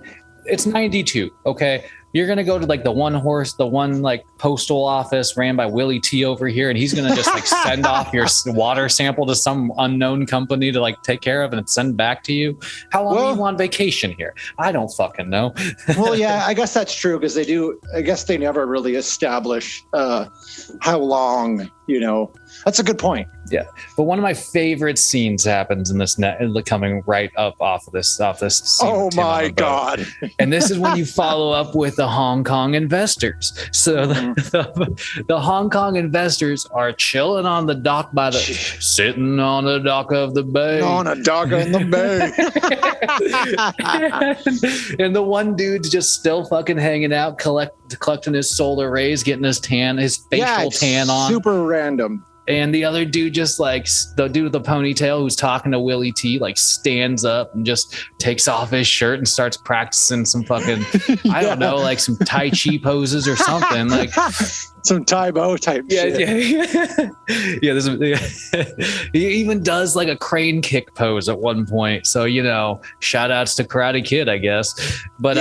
it's 92, okay? You're gonna go to like the one like postal office ran by Willie T over here, and he's gonna just like send off your water sample to some unknown company to like take care of and send back to you. How long are you on vacation here? I don't fucking know. Well, yeah, I guess that's true because I guess they never really establish how long, you know. That's a good point. Yeah, but one of my favorite scenes happens in this coming right up off this scene. Oh my God! And this is when you follow up with the Hong Kong investors. So the Hong Kong investors are chilling on the dock sitting on the dock of the bay. On a dock in the bay. and the one dude's just still fucking hanging out, collecting his solar rays, getting his facial tan on. Super random. And the other dude, just like the dude with the ponytail who's talking to Willie T, like stands up and just takes off his shirt and starts practicing some fucking, I don't know, like some Tai Chi poses or something. Like some Taebo type shit. He even does like a crane kick pose at one point. So, you know, shout outs to Karate Kid, I guess. But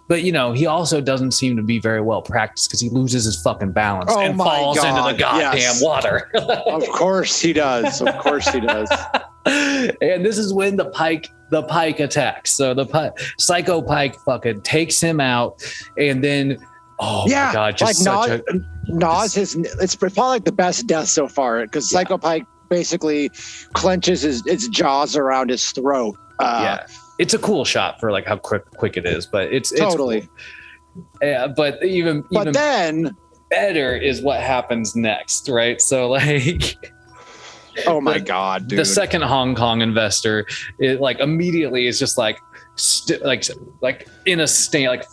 but you know, he also doesn't seem to be very well practiced because he loses his fucking balance and falls into the goddamn water. Of course he does. Of course he does. And this is when the Pike attacks. So the Psycho Pike fucking takes him out, and then my God, just like it's probably like the best death so far because Psycho Pike basically clenches his jaws around his throat. It's a cool shot for like how quick it is, but it's totally. Cool. But then better is what happens next, right? So like, oh my God, dude! The second Hong Kong investor, it like immediately is just like like in a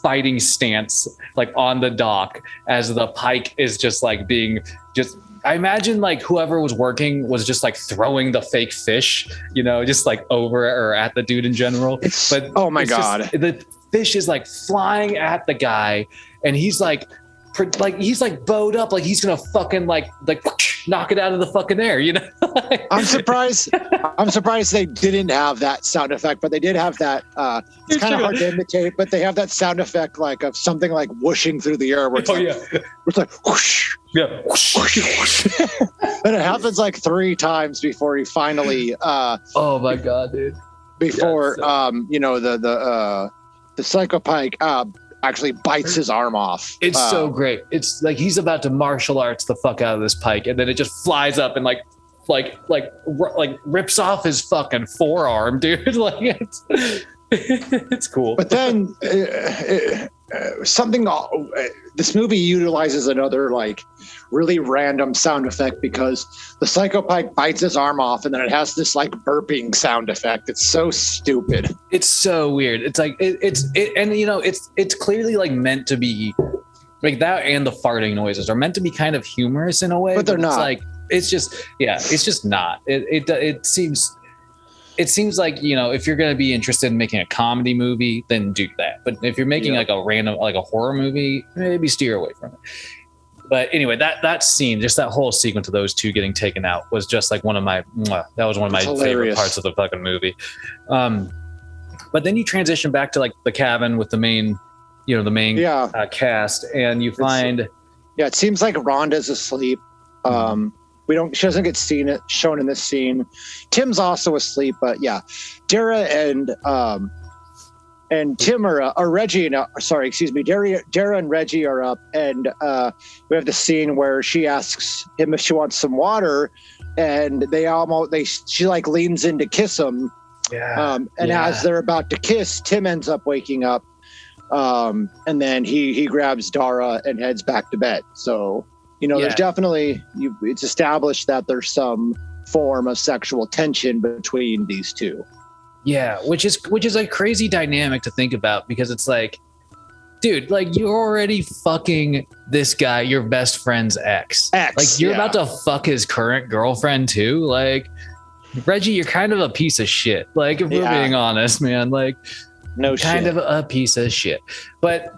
fighting stance, like on the dock as the Pike is just like being just. I imagine like whoever was working was just like throwing the fake fish, you know, just like over or at the dude in general. But oh my God, the fish is like flying at the guy, and he's like bowed up, like he's gonna fucking like knock it out of the fucking air, you know. I'm surprised they didn't have that sound effect, but they did have that. It's kind of hard to imitate, but they have that sound effect like of something like whooshing through the air. Where it's like whoosh. Yeah. And it happens like 3 times before he finally. Oh my God, dude! Before you know the Psycho Pike actually bites his arm off. It's so great. It's like he's about to martial arts the fuck out of this Pike, and then it just flies up and like rips off his fucking forearm, dude. Like it's cool. But then this movie utilizes another like really random sound effect because the Psycho Pike bites his arm off and then it has this like burping sound effect. It's so stupid. It's so weird. It's like and you know it's clearly like meant to be like that, and the farting noises are meant to be kind of humorous in a way, but they're not. It's like it's just not. It seems like, you know, if you're going to be interested in making a comedy movie, then do that. But if you're making like a random, like a horror movie, maybe steer away from it. But anyway, that scene, just that whole sequence of those two getting taken out was just like one of my favorite parts of the fucking movie. But then you transition back to like the cabin with the main cast, and you find. It seems like Rhonda's asleep. She doesn't get shown in this scene. Tim's also asleep, but yeah, Dara and Tim are Reggie. Dara and Reggie are up, and we have the scene where she asks him if she wants some water, and she like leans in to kiss him. Yeah. As they're about to kiss, Tim ends up waking up, and then he grabs Dara and heads back to bed. So there's definitely it's established that there's some form of sexual tension between these two. Yeah, which is a crazy dynamic to think about, because it's like, dude, like you're already fucking this guy, your best friend's ex. Like you're about to fuck his current girlfriend too. Like, Reggie, you're kind of a piece of shit. Like, if we're being honest, man, like kind of a piece of shit. But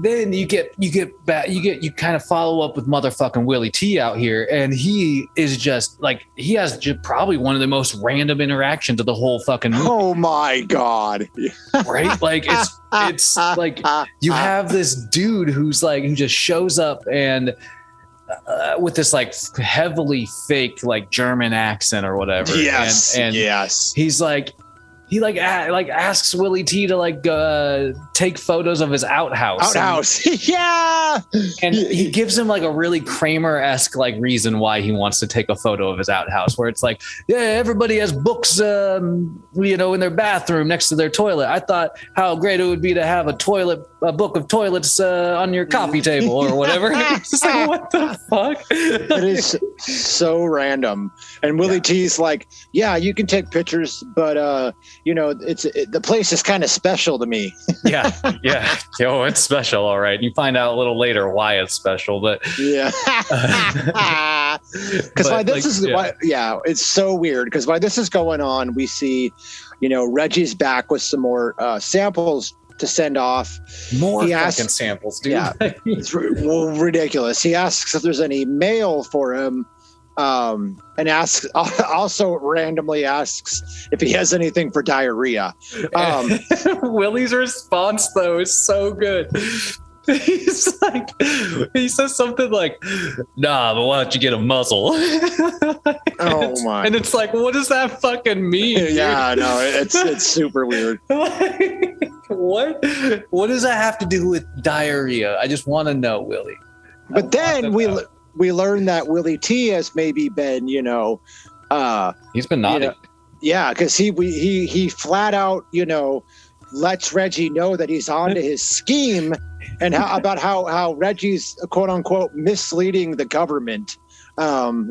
then you kind of follow up with motherfucking Willie T out here, and he is just like, he has probably one of the most random interactions of the whole fucking movie. Oh my god. Right? Like it's like you have this dude who just shows up and with this like heavily fake like German accent or whatever. Yes. And yes. He's like, he asks Willie T to take photos of his outhouse. Yeah. And he gives him like a really Kramer-esque like reason why he wants to take a photo of his outhouse, where it's like, yeah, everybody has books, in their bathroom next to their toilet. I thought how great it would be to have a book of toilets on your coffee table or whatever. It's just like, what the fuck? It is so random. And Willie T's like, yeah, you can take pictures, but the place is kind of special to me. yeah. Yo, it's special, all right. You find out a little later why it's special, but yeah. Because it's so weird. Because while this is going on, we see, Reggie's back with some more samples to send off. More fucking samples, dude. Yeah, it's ridiculous. He asks if there's any mail for him. And randomly asks if he has anything for diarrhea. Willie's response though is so good. He says something like, nah, but why don't you get a muzzle? Oh my. And it's like, what does that fucking mean? Yeah, no, it's super weird. What does that have to do with diarrhea? I just want to know, Willie. But then we learn that Willie T has maybe been, he's been naughty. Because he flat out, lets Reggie know that he's onto his scheme, and how Reggie's quote unquote misleading the government. Yeah,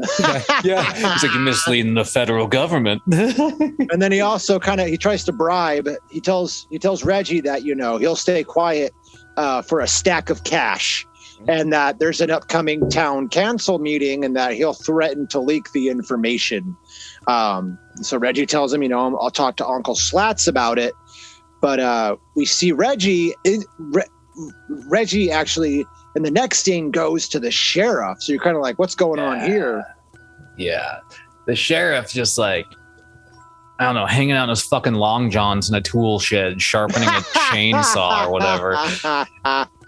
he's like misleading the federal government. And then he also he tries to bribe. He tells Reggie that he'll stay quiet for a stack of cash. And that there's an upcoming town council meeting, and that he'll threaten to leak the information. So Reggie tells him, I'll talk to Uncle Slats about it. But we see Reggie actually in the next scene goes to the sheriff. So you're kind of like, what's going on here? Yeah. The sheriff just like, I don't know, hanging out in his fucking long johns in a tool shed, sharpening a chainsaw or whatever.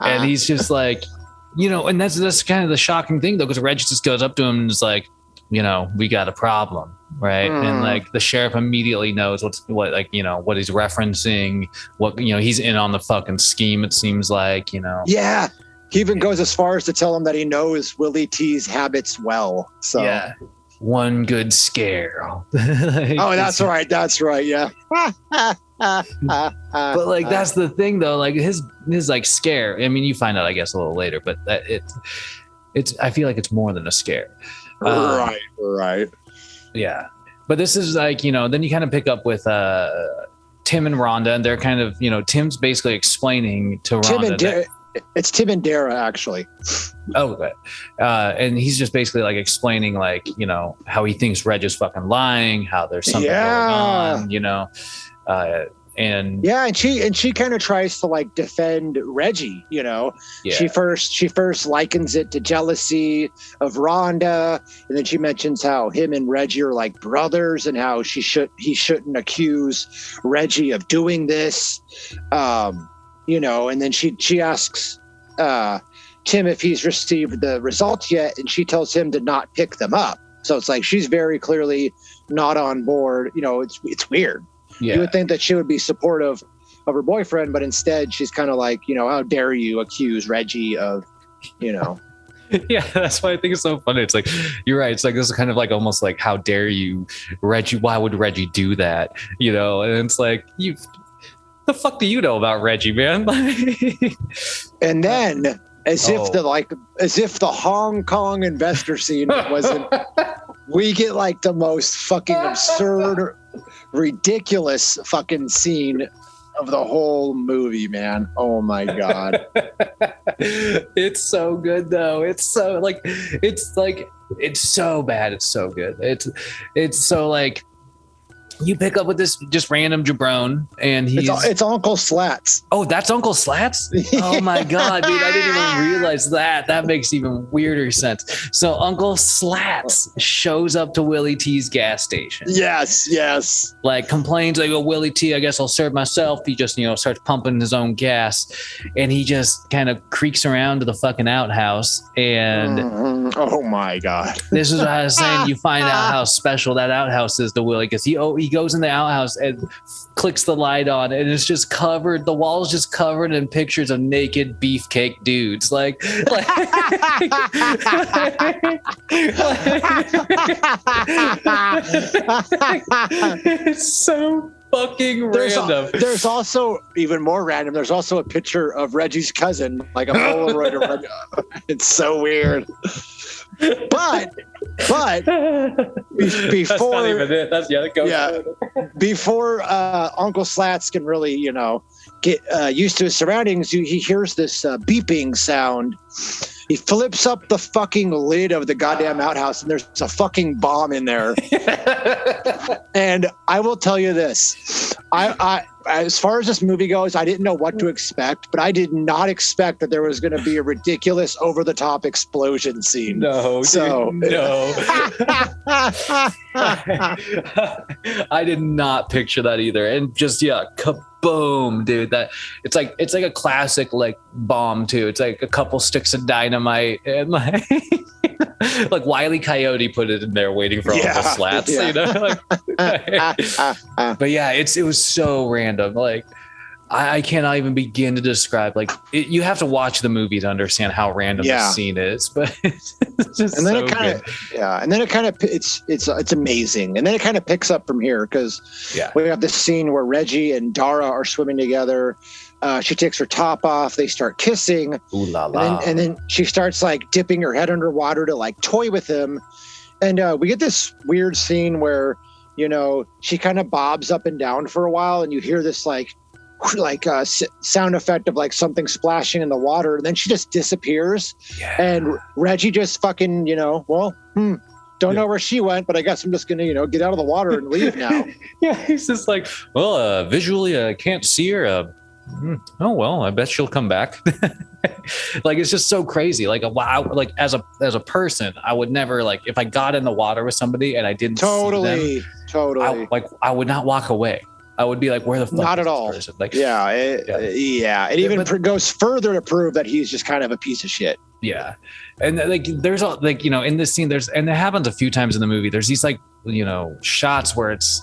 And he's just like, and that's kind of the shocking thing though, because Reggie just goes up to him and is like, we got a problem, right? And like the sheriff immediately knows what he's referencing, what he's in on the fucking scheme. It seems like Yeah, he even goes as far as to tell him that he knows Willie T's habits well. So yeah, one good scare. That's right. Yeah. But like that's the thing though, like his like scare. I mean, you find out I guess a little later, but it's I feel like it's more than a scare. Right. Yeah, but this is like then you kind of pick up with Tim and Rhonda, and they're kind of Tim's basically explaining to Rhonda. It's Tim and Dara actually. Oh, okay. And he's just basically like explaining like how he thinks Reg is fucking lying, how there's something going on, and she kind of tries to like defend Reggie. She first likens it to jealousy of Rhonda, and then she mentions how him and Reggie are like brothers, and how he shouldn't accuse Reggie of doing this. And then she asks Tim if he's received the results yet, and she tells him to not pick them up. So it's like she's very clearly not on board. You know, it's weird. Yeah. You would think that she would be supportive of her boyfriend, but instead she's kind of like, you know, how dare you accuse Reggie of, you know. Yeah, that's why I think it's so funny. It's like, you're right. It's like, this is kind of like almost like, how dare you, Reggie? Why would Reggie do that? You know, and it's like, the fuck do you know about Reggie, man? And then, as if the Hong Kong investor scene wasn't, we get like the most fucking absurd, ridiculous fucking scene of the whole movie, man. Oh my God. It's so good though. It's so bad. It's so good. It's so like, you pick up with this just random jabron, and it's Uncle Slats. Oh, that's Uncle Slats? Oh my God, dude, I didn't even realize that. That makes even weirder sense. So Uncle Slats shows up to Willie T's gas station. Yes. Like, complains, like, oh, Willie T, I guess I'll serve myself. He just, you know, starts pumping his own gas, and he just kind of creaks around to the fucking outhouse. And oh my God, this is what I was saying. You find out how special that outhouse is to Willie, because he goes in the outhouse and clicks the light on, and it's just covered. The wall's just covered in pictures of naked beefcake dudes. Like it's so fucking random. There's also even more random. There's also a picture of Reggie's cousin, like a Polaroid of Reggie. It's so weird. But before that's not even it. That's before Uncle Slats can really, you know, get used to his surroundings, he hears this beeping sound. He flips up the fucking lid of the goddamn outhouse, and there's a fucking bomb in there. And I will tell you this: I as far as this movie goes, I didn't know what to expect, but I did not expect that there was going to be a ridiculous, over-the-top explosion scene. No. I did not picture that either. And just, kaboom, dude. That it's like a classic like bomb too. It's like a couple sticks of dynamite, and like like Wile E. Coyote put it in there waiting for Uncle Slats, you know. But yeah, it was so random. Like, I cannot even begin to describe. Like, you have to watch the movie to understand how random this scene is. But it's just and then so it kind of and then it kind of it's amazing. And then it kind of picks up from here, because we have this scene where Reggie and Dara are swimming together. She takes her top off. They start kissing. Ooh la la. And then she starts like dipping her head underwater to like toy with him. And we get this weird scene where, you know, she kind of bobs up and down for a while, and you hear this like sound effect of like something splashing in the water, and then she just disappears. And Reggie just fucking, you know, don't know where she went, but I guess I'm just gonna, you know, get out of the water and leave now. He's just like, well, visually I can't see her. Oh well, I bet she'll come back. Like, it's just so crazy. Like, wow, like as a person, I would never, like, if I got in the water with somebody and I didn't see them, I would not walk away. I would be like, where the fuck not is at all this person? Like, it even goes further to prove that he's just kind of a piece of shit. And like, there's all, like, you know, in this scene, and it happens a few times in the movie, there's these like, you know, shots where it's,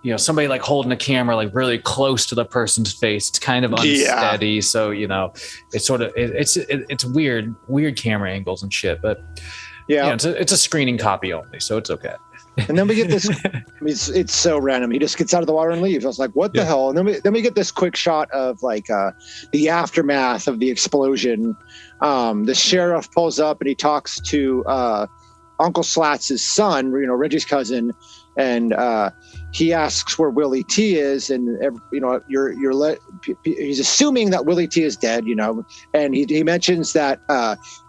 you know, somebody like holding a camera like really close to the person's face. It's kind of unsteady, so, you know, it's sort of it's weird camera angles and shit. But you know, it's a screening copy only, so it's okay. And then we get this. It's so random. He just gets out of the water and leaves. I was like, what the hell? And then we get this quick shot of like the aftermath of the explosion. The sheriff pulls up and he talks to Uncle Slats' son, you know, Reggie's cousin, and he asks where Willie T is, and you know, he's assuming that Willie T is dead, you know, and he mentions that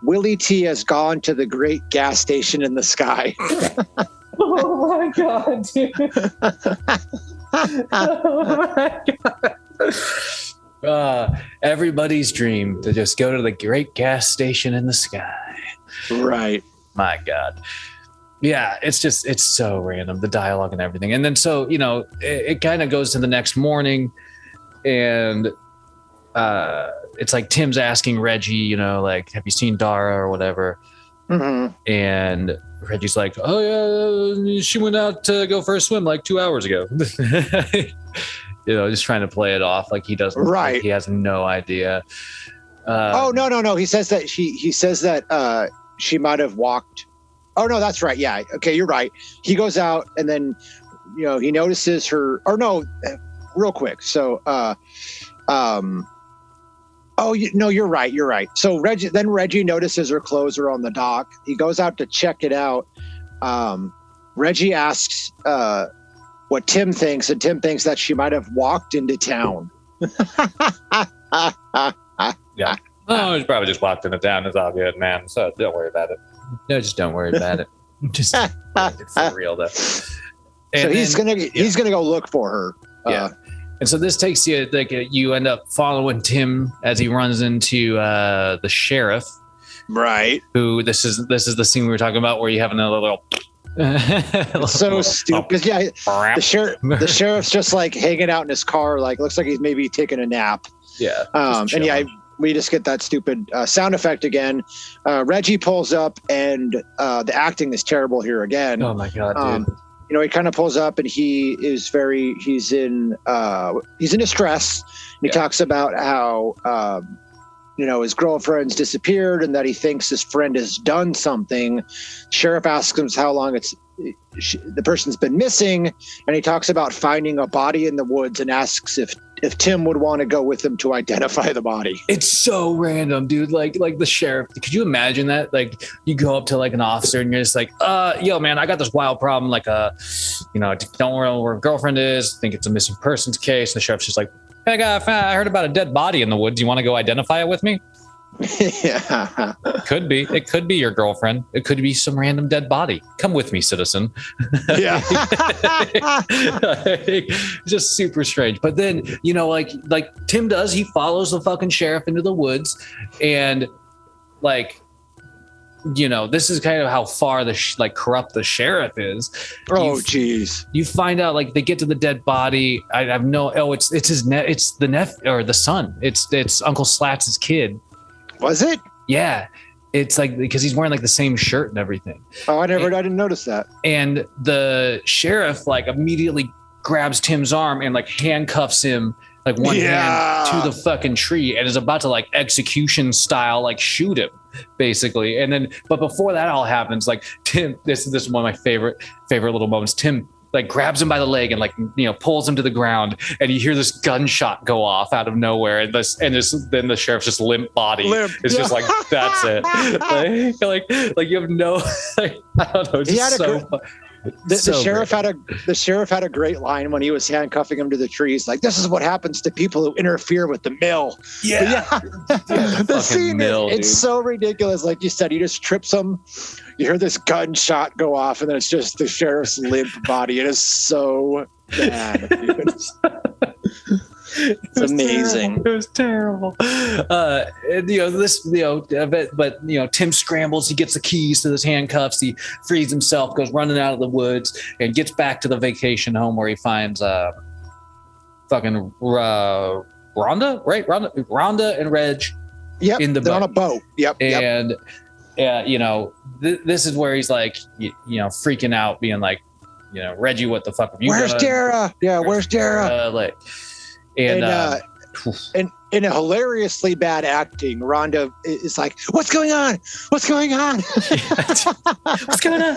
Willie T has gone to the great gas station in the sky. Oh my god, dude! Oh my god! Everybody's dream to just go to the great gas station in the sky. Right. My god. Yeah, it's so random, the dialogue and everything. And then, so, you know, it kind of goes to the next morning, and it's like Tim's asking Reggie, you know, like, have you seen Dara or whatever? Mm-hmm. And Reggie's like, oh yeah, she went out to go for a swim like 2 hours ago. You know, just trying to play it off like he doesn't. Right. Like he has no idea. Oh no. He says that she might have walked. Oh no, that's right. Yeah. Okay, you're right. He goes out and then, you know, he notices her. Or no, real quick. So, you're right. You're right. So Reggie notices her clothes are on the dock. He goes out to check it out. Reggie asks what Tim thinks, and Tim thinks that she might have walked into town. Yeah. Oh, she probably just walked into town. It's all good, man. So don't worry about it. No, just don't worry about it. Just it's for real though. And so he's gonna go look for her. Yeah. And so this takes you like you end up following Tim as he runs into the sheriff. Right. Who this is the scene we were talking about where you have another little so stupid. Yeah. The sheriff's just like hanging out in his car, like looks like he's maybe taking a nap. Yeah. And yeah, we just get that stupid sound effect again. Reggie pulls up, and the acting is terrible here again. Oh my god, dude. You know, he kind of pulls up, and he's in distress. And he talks about how you know, his girlfriend's disappeared, and that he thinks his friend has done something. Sheriff asks him how long the person's been missing, and he talks about finding a body in the woods and asks if Tim would want to go with him to identify the body. It's so random, dude. Like the sheriff. Could you imagine that? Like you go up to like an officer and you're just like, yo, man, I got this wild problem. Like, you know, don't know where her girlfriend is. Think it's a missing persons case. And the sheriff's just like, hey, I heard about a dead body in the woods. You want to go identify it with me? Yeah. Could be. It could be your girlfriend. It could be some random dead body. Come with me, citizen. Yeah. Just super strange. But then, you know, like Tim does, he follows the fucking sheriff into the woods, and like, you know, this is kind of how far the corrupt the sheriff is. Oh, geez. You find out like they get to the dead body. I have no. Oh, it's the son. It's Uncle Slats' kid. Was it? Yeah. It's like because he's wearing like the same shirt and everything. Oh, I didn't notice that. And the sheriff like immediately grabs Tim's arm and like handcuffs him like one hand to the fucking tree and is about to like execution style like shoot him basically. And then but before that all happens, like Tim, this is one of my favorite little moments. Tim like grabs him by the leg and like, you know, pulls him to the ground, and you hear this gunshot go off out of nowhere, and then the sheriff's just limp body. It's just like that's it. Like you have no. Like, I don't know. The sheriff had a great line when he was handcuffing him to the trees. Like, this is what happens to people who interfere with the mill. Yeah. The scene mill, it's so ridiculous. Like you said, he just trips him. You hear this gunshot go off, and then it's just the sheriff's limp body. It is so bad. It's amazing. It was terrible. And, you know, but you know, Tim scrambles. He gets the keys to his handcuffs. He frees himself, goes running out of the woods, and gets back to the vacation home where he finds fucking Rhonda, right? Rhonda and Reg. Yep, in the they're boat. on a boat. Yep. And you know, this is where he's like, you know, freaking out, being like, you know, Reggie, what the fuck have you done? Where's Dara? Yeah, where's Dara? And in a hilariously bad acting, Rhonda is like, "What's going on? What's going on? What's going on?"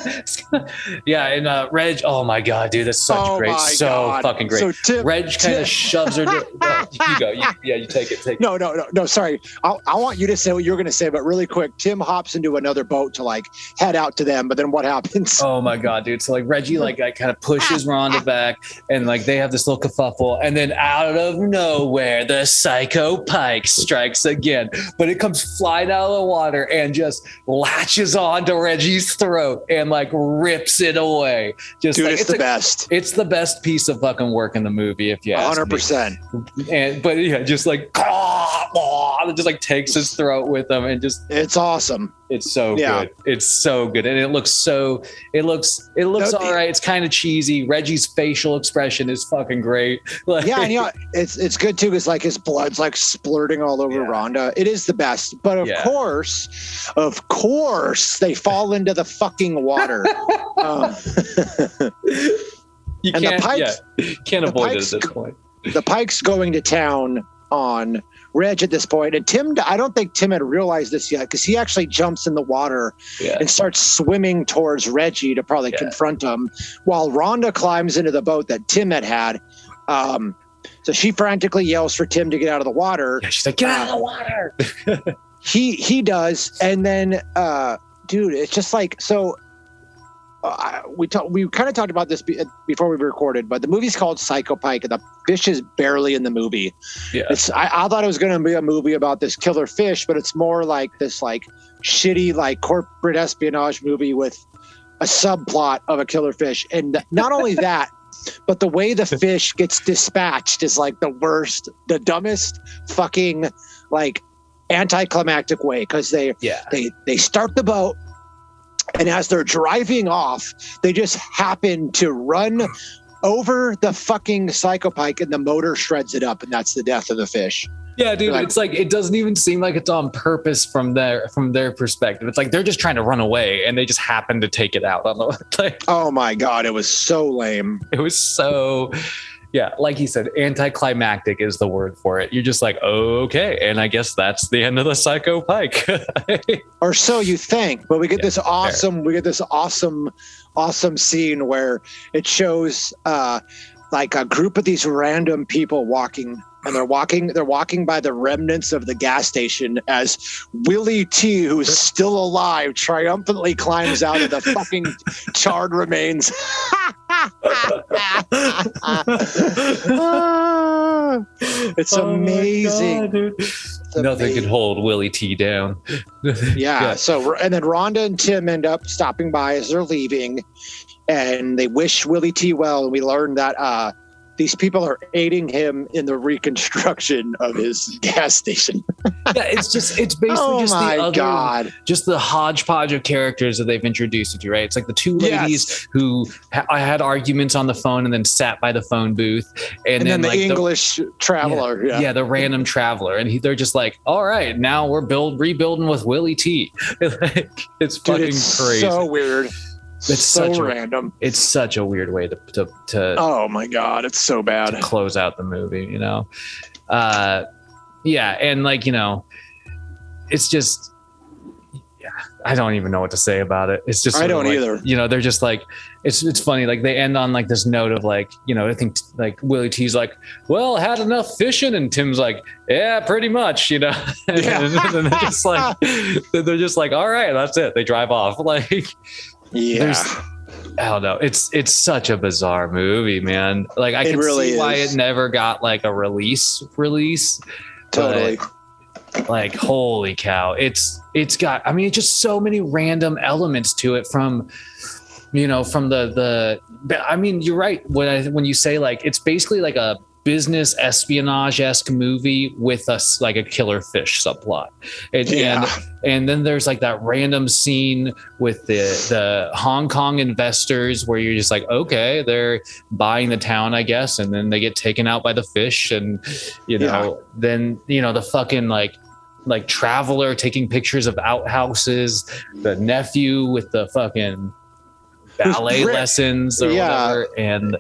Yeah, and Reg, oh my god, dude, that's fucking great. So Reg kind of shoves her. You go, you take it. No. Sorry, I want you to say what you're going to say, but really quick. Tim hops into another boat to like head out to them, but then what happens? Oh my god, dude! So like Reggie like kind of pushes Rhonda back, and like they have this little kerfuffle, and then out of nowhere, the Psycho Pike strikes again, but it comes flying out of the water and just latches onto Reggie's throat and like rips it away. Just dude, like, it's the best. It's the best piece of fucking work in the movie, if you ask 100%. And but yeah, just like it just like takes his throat with him and just it's awesome. It's so good. It's so good, and it looks all right. It's kind of cheesy. Reggie's facial expression is fucking great. Like, yeah, and you know, it's good too because like his blood's like like splurting all over Rhonda. It is the best. But of course, they fall into the fucking water. You can't avoid it at this point. The Pike's going to town on Reg at this point, and Tim, I don't think Tim had realized this yet, because he actually jumps in the water and starts swimming towards Reggie to probably confront him, while Rhonda climbs into the boat that Tim had. So she frantically yells for Tim to get out of the water. Yeah, she's like, get out of the water. he does, and then dude, it's just like, so we kind of talked about this before we recorded, but the movie's called Psycho Pike, and the fish is barely in the movie. Yeah, I thought it was going to be a movie about this killer fish, but it's more like this like shitty like corporate espionage movie with a subplot of a killer fish. And not only that, but the way the fish gets dispatched is like the worst, the dumbest fucking like anticlimactic way, because they start the boat, and as they're driving off, they just happen to run over the fucking Psycho Pike, and the motor shreds it up, and that's the death of the fish. Yeah, dude, it's like it doesn't even seem like it's on purpose from their perspective. It's like they're just trying to run away, and they just happen to take it out on the like. Oh my god, it was so lame. It was so. Yeah, like you said, anticlimactic is the word for it. You're just like, okay, and I guess that's the end of the Psycho Pike. Or so you think, but we get this awesome scene where it shows like a group of these random people walking, and they're walking by the remnants of the gas station as Willie T, who's still alive, triumphantly climbs out of the fucking charred remains. It's amazing. God, dude. Nothing can hold Willie T down. So, and then Rhonda and Tim end up stopping by as they're leaving, and they wish Willie T well. And we learn that these people are aiding him in the reconstruction of his gas station. It's basically just the hodgepodge of characters that they've introduced to you, right? It's like the two ladies who I had arguments on the phone and then sat by the phone booth, and then the like English traveler, the random traveler, and they're just like, all right, now we're rebuilding with Willie T. It's fucking crazy, so weird. It's so random. It's such a weird way to oh my god, it's so bad to close out the movie, you know. And like, you know, it's just I don't even know what to say about it. It's just I don't either. You know, they're just like it's funny, like they end on like this note of like, you know, I think like Willie T's like, well, had enough fishing, and Tim's like, yeah, pretty much, you know. And they're just like all right, that's it. They drive off. Like I don't know. It's such a bizarre movie, man. Like I can see why it never got like a release. Totally. Like holy cow. It's got, I mean, it's just so many random elements to it from the I mean, you're right when you say like it's basically like a business espionage-esque movie with like a killer fish subplot. And then there's like that random scene with the Hong Kong investors where you're just like, okay, they're buying the town, I guess, and then they get taken out by the fish, and then the fucking like traveler taking pictures of outhouses, the nephew with the fucking ballet lessons or whatever, and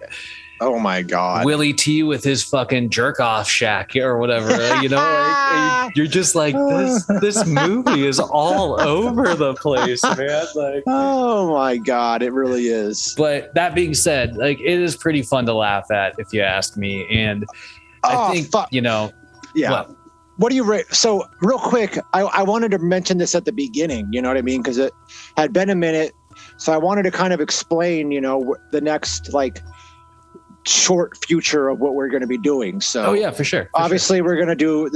oh my god, Willie T with his fucking jerk off shack or whatever, you know, like, you're just like, this movie is all over the place, man. Like, oh my god, it really is. But that being said, like, it is pretty fun to laugh at, if you ask me. And I think, you know, what do you rate? So real quick, I wanted to mention this at the beginning, you know what I mean? Because it had been a minute. So I wanted to kind of explain, you know, the next like short future of what we're going to be doing. So for sure. Obviously we're going to do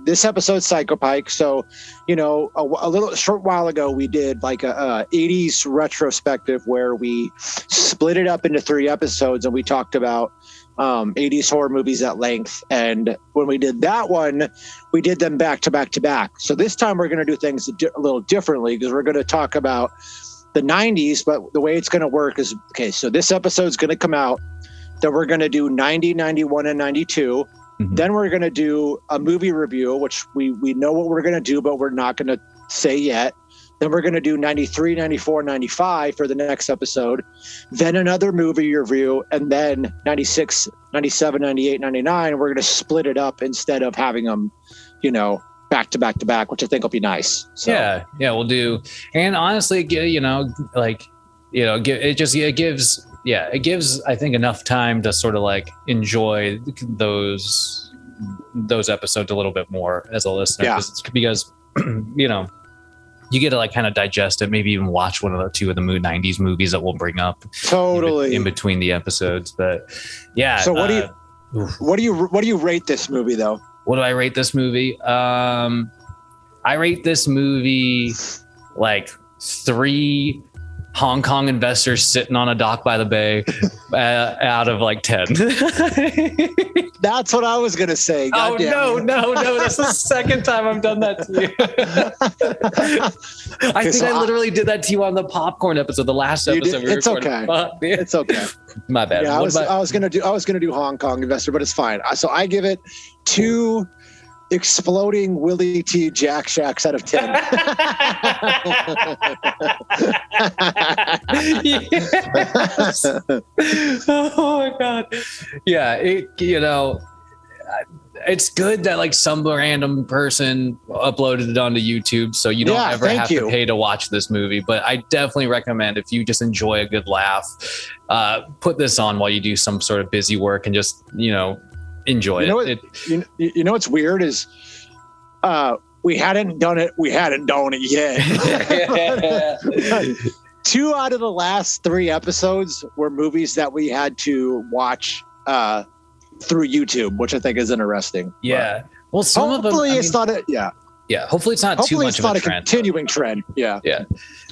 this episode Psycho Pike. So, you know, a little short while ago we did like a 80s retrospective where we split it up into 3 episodes, and we talked about 80s horror movies at length. And when we did that one, we did them back to back to back. So this time we're going to do things a little differently, because we're going to talk about the 90s, but the way it's going to work is, okay, so this episode's going to come out, then we're going to do 90, 91, and 92. Then we're going to do a movie review, which we know what we're going to do, but we're not going to say yet. Then we're going to do 93, 94, 95 for the next episode. Then another movie review. And then 96, 97, 98, 99, we're going to split it up instead of having them, back to back to back, which I think will be nice. So. Yeah, we'll do. And honestly, it gives I think enough time to sort of like enjoy those episodes a little bit more as a listener. Yeah. Because you get to like kind of digest it, maybe even watch one of the two of the 90s movies that we'll bring up totally in between the episodes. But yeah. So what do you rate this movie though? What do I rate this movie? I rate this movie like 3 Hong Kong investors sitting on a dock by the bay out of like 10. That's what I was going to say. God no. That's the second time I've done that to you. I think I literally did that to you on the popcorn episode, the last episode. It's okay. It's okay. My bad. Yeah, I was going to do Hong Kong investor, but it's fine. So I give it 2 exploding Willie T. Jack Shacks out of 10. Yes. Oh my God. Yeah. It's good that like some random person uploaded it onto YouTube, so you don't ever have to pay to watch this movie. But I definitely recommend, if you just enjoy a good laugh, put this on while you do some sort of busy work and just, enjoy it. You know what's weird is we hadn't done it yet. 2 out of the last 3 episodes were movies that we had to watch through YouTube, which I think is interesting. Yeah. Well, hopefully it's not a hopefully it's not too much of a trend. Continuing trend. Yeah.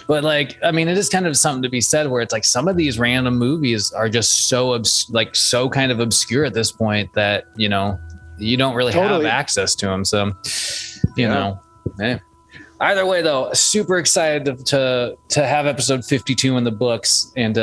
But like, I mean, it is kind of something to be said where it's like some of these random movies are just so so kind of obscure at this point that, you don't really have access to them. So, either way though, super excited to have episode 52 in the books and,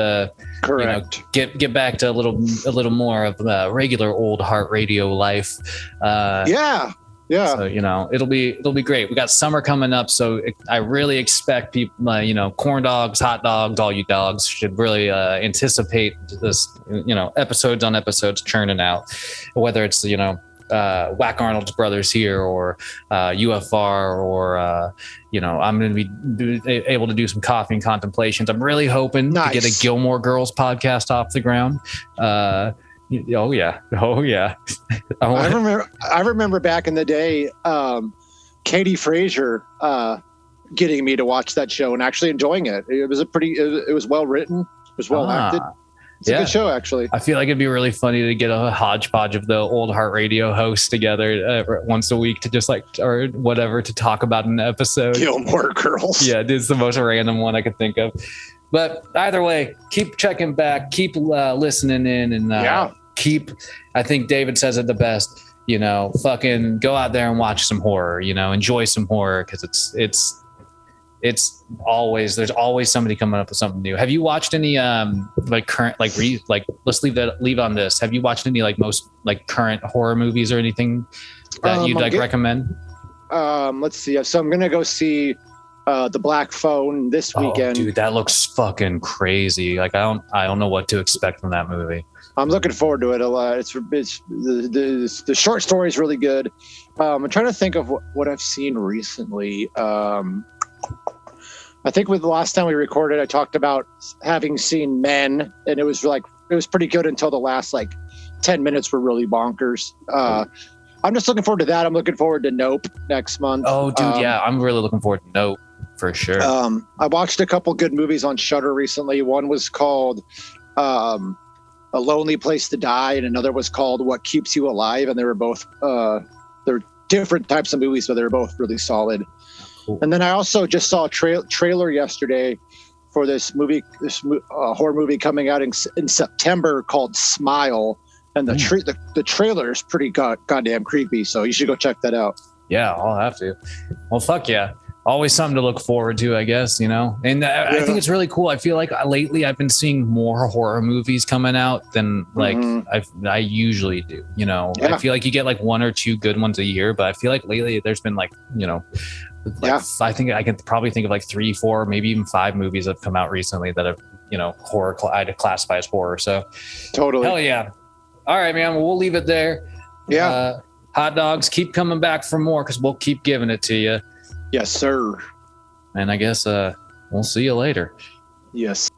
correct. Get back to a little more of regular old heart radio life. Yeah. So, it'll be great. We got summer coming up. So I really expect people, corn dogs, hot dogs, all you dogs should really anticipate this, episodes on episodes churning out, whether it's, WacArnold's brothers here or UFR or, I'm going to be able to do some coffee and contemplations. I'm really hoping to get a Gilmore Girls podcast off the ground. Oh yeah. I remember back in the day, Katie Frazier getting me to watch that show and actually enjoying it. It was well written. It was well acted. It's a good show, actually. I feel like it'd be really funny to get a hodgepodge of the old heart radio hosts together once a week to just or whatever to talk about an episode. Gilmore Girls. Yeah, it's the most random one I could think of. But either way, keep checking back, keep listening in, and I think David says it the best, fucking go out there and watch some horror, enjoy some horror, because there's always somebody coming up with something new. Have you watched any current let's leave on this. Have you watched any most current horror movies or anything that you'd recommend? Let's see. So I'm gonna go see The Black Phone this weekend. Dude, that looks fucking crazy. I don't know what to expect from that movie. I'm looking forward to it a lot. It's the short story is really good. I'm trying to think of what I've seen recently. I think with the last time we recorded, I talked about having seen Men, and it was pretty good until the last 10 minutes were really bonkers. I'm just looking forward to that. I'm looking forward to Nope next month. Oh, dude, yeah, I'm really looking forward to Nope for sure. I watched a couple good movies on Shudder recently. One was called A Lonely Place to Die, and another was called What Keeps You Alive, and they were both they're different types of movies, but they were both really solid. Cool. And then I also just saw a trailer yesterday for this horror movie coming out in September called Smile, and the trailer is pretty goddamn creepy. So you should go check that out. Yeah, I'll have to. Well, fuck yeah. always something to look forward to, I guess, you know. And I think it's really cool. I feel like lately I've been seeing more horror movies coming out than like I usually do, you know. I feel like you get like 1 or 2 good ones a year, but I feel like lately there's been like, you know, like, I think I can probably think of like 3, 4, maybe even 5 movies that have come out recently that have, you know, horror. I'd classify as horror. So totally. Hell yeah. All right, man. Well, we'll leave it there. Yeah. Hot dogs, keep coming back for more because we'll keep giving it to you. Yes, sir. And I guess we'll see you later. Yes.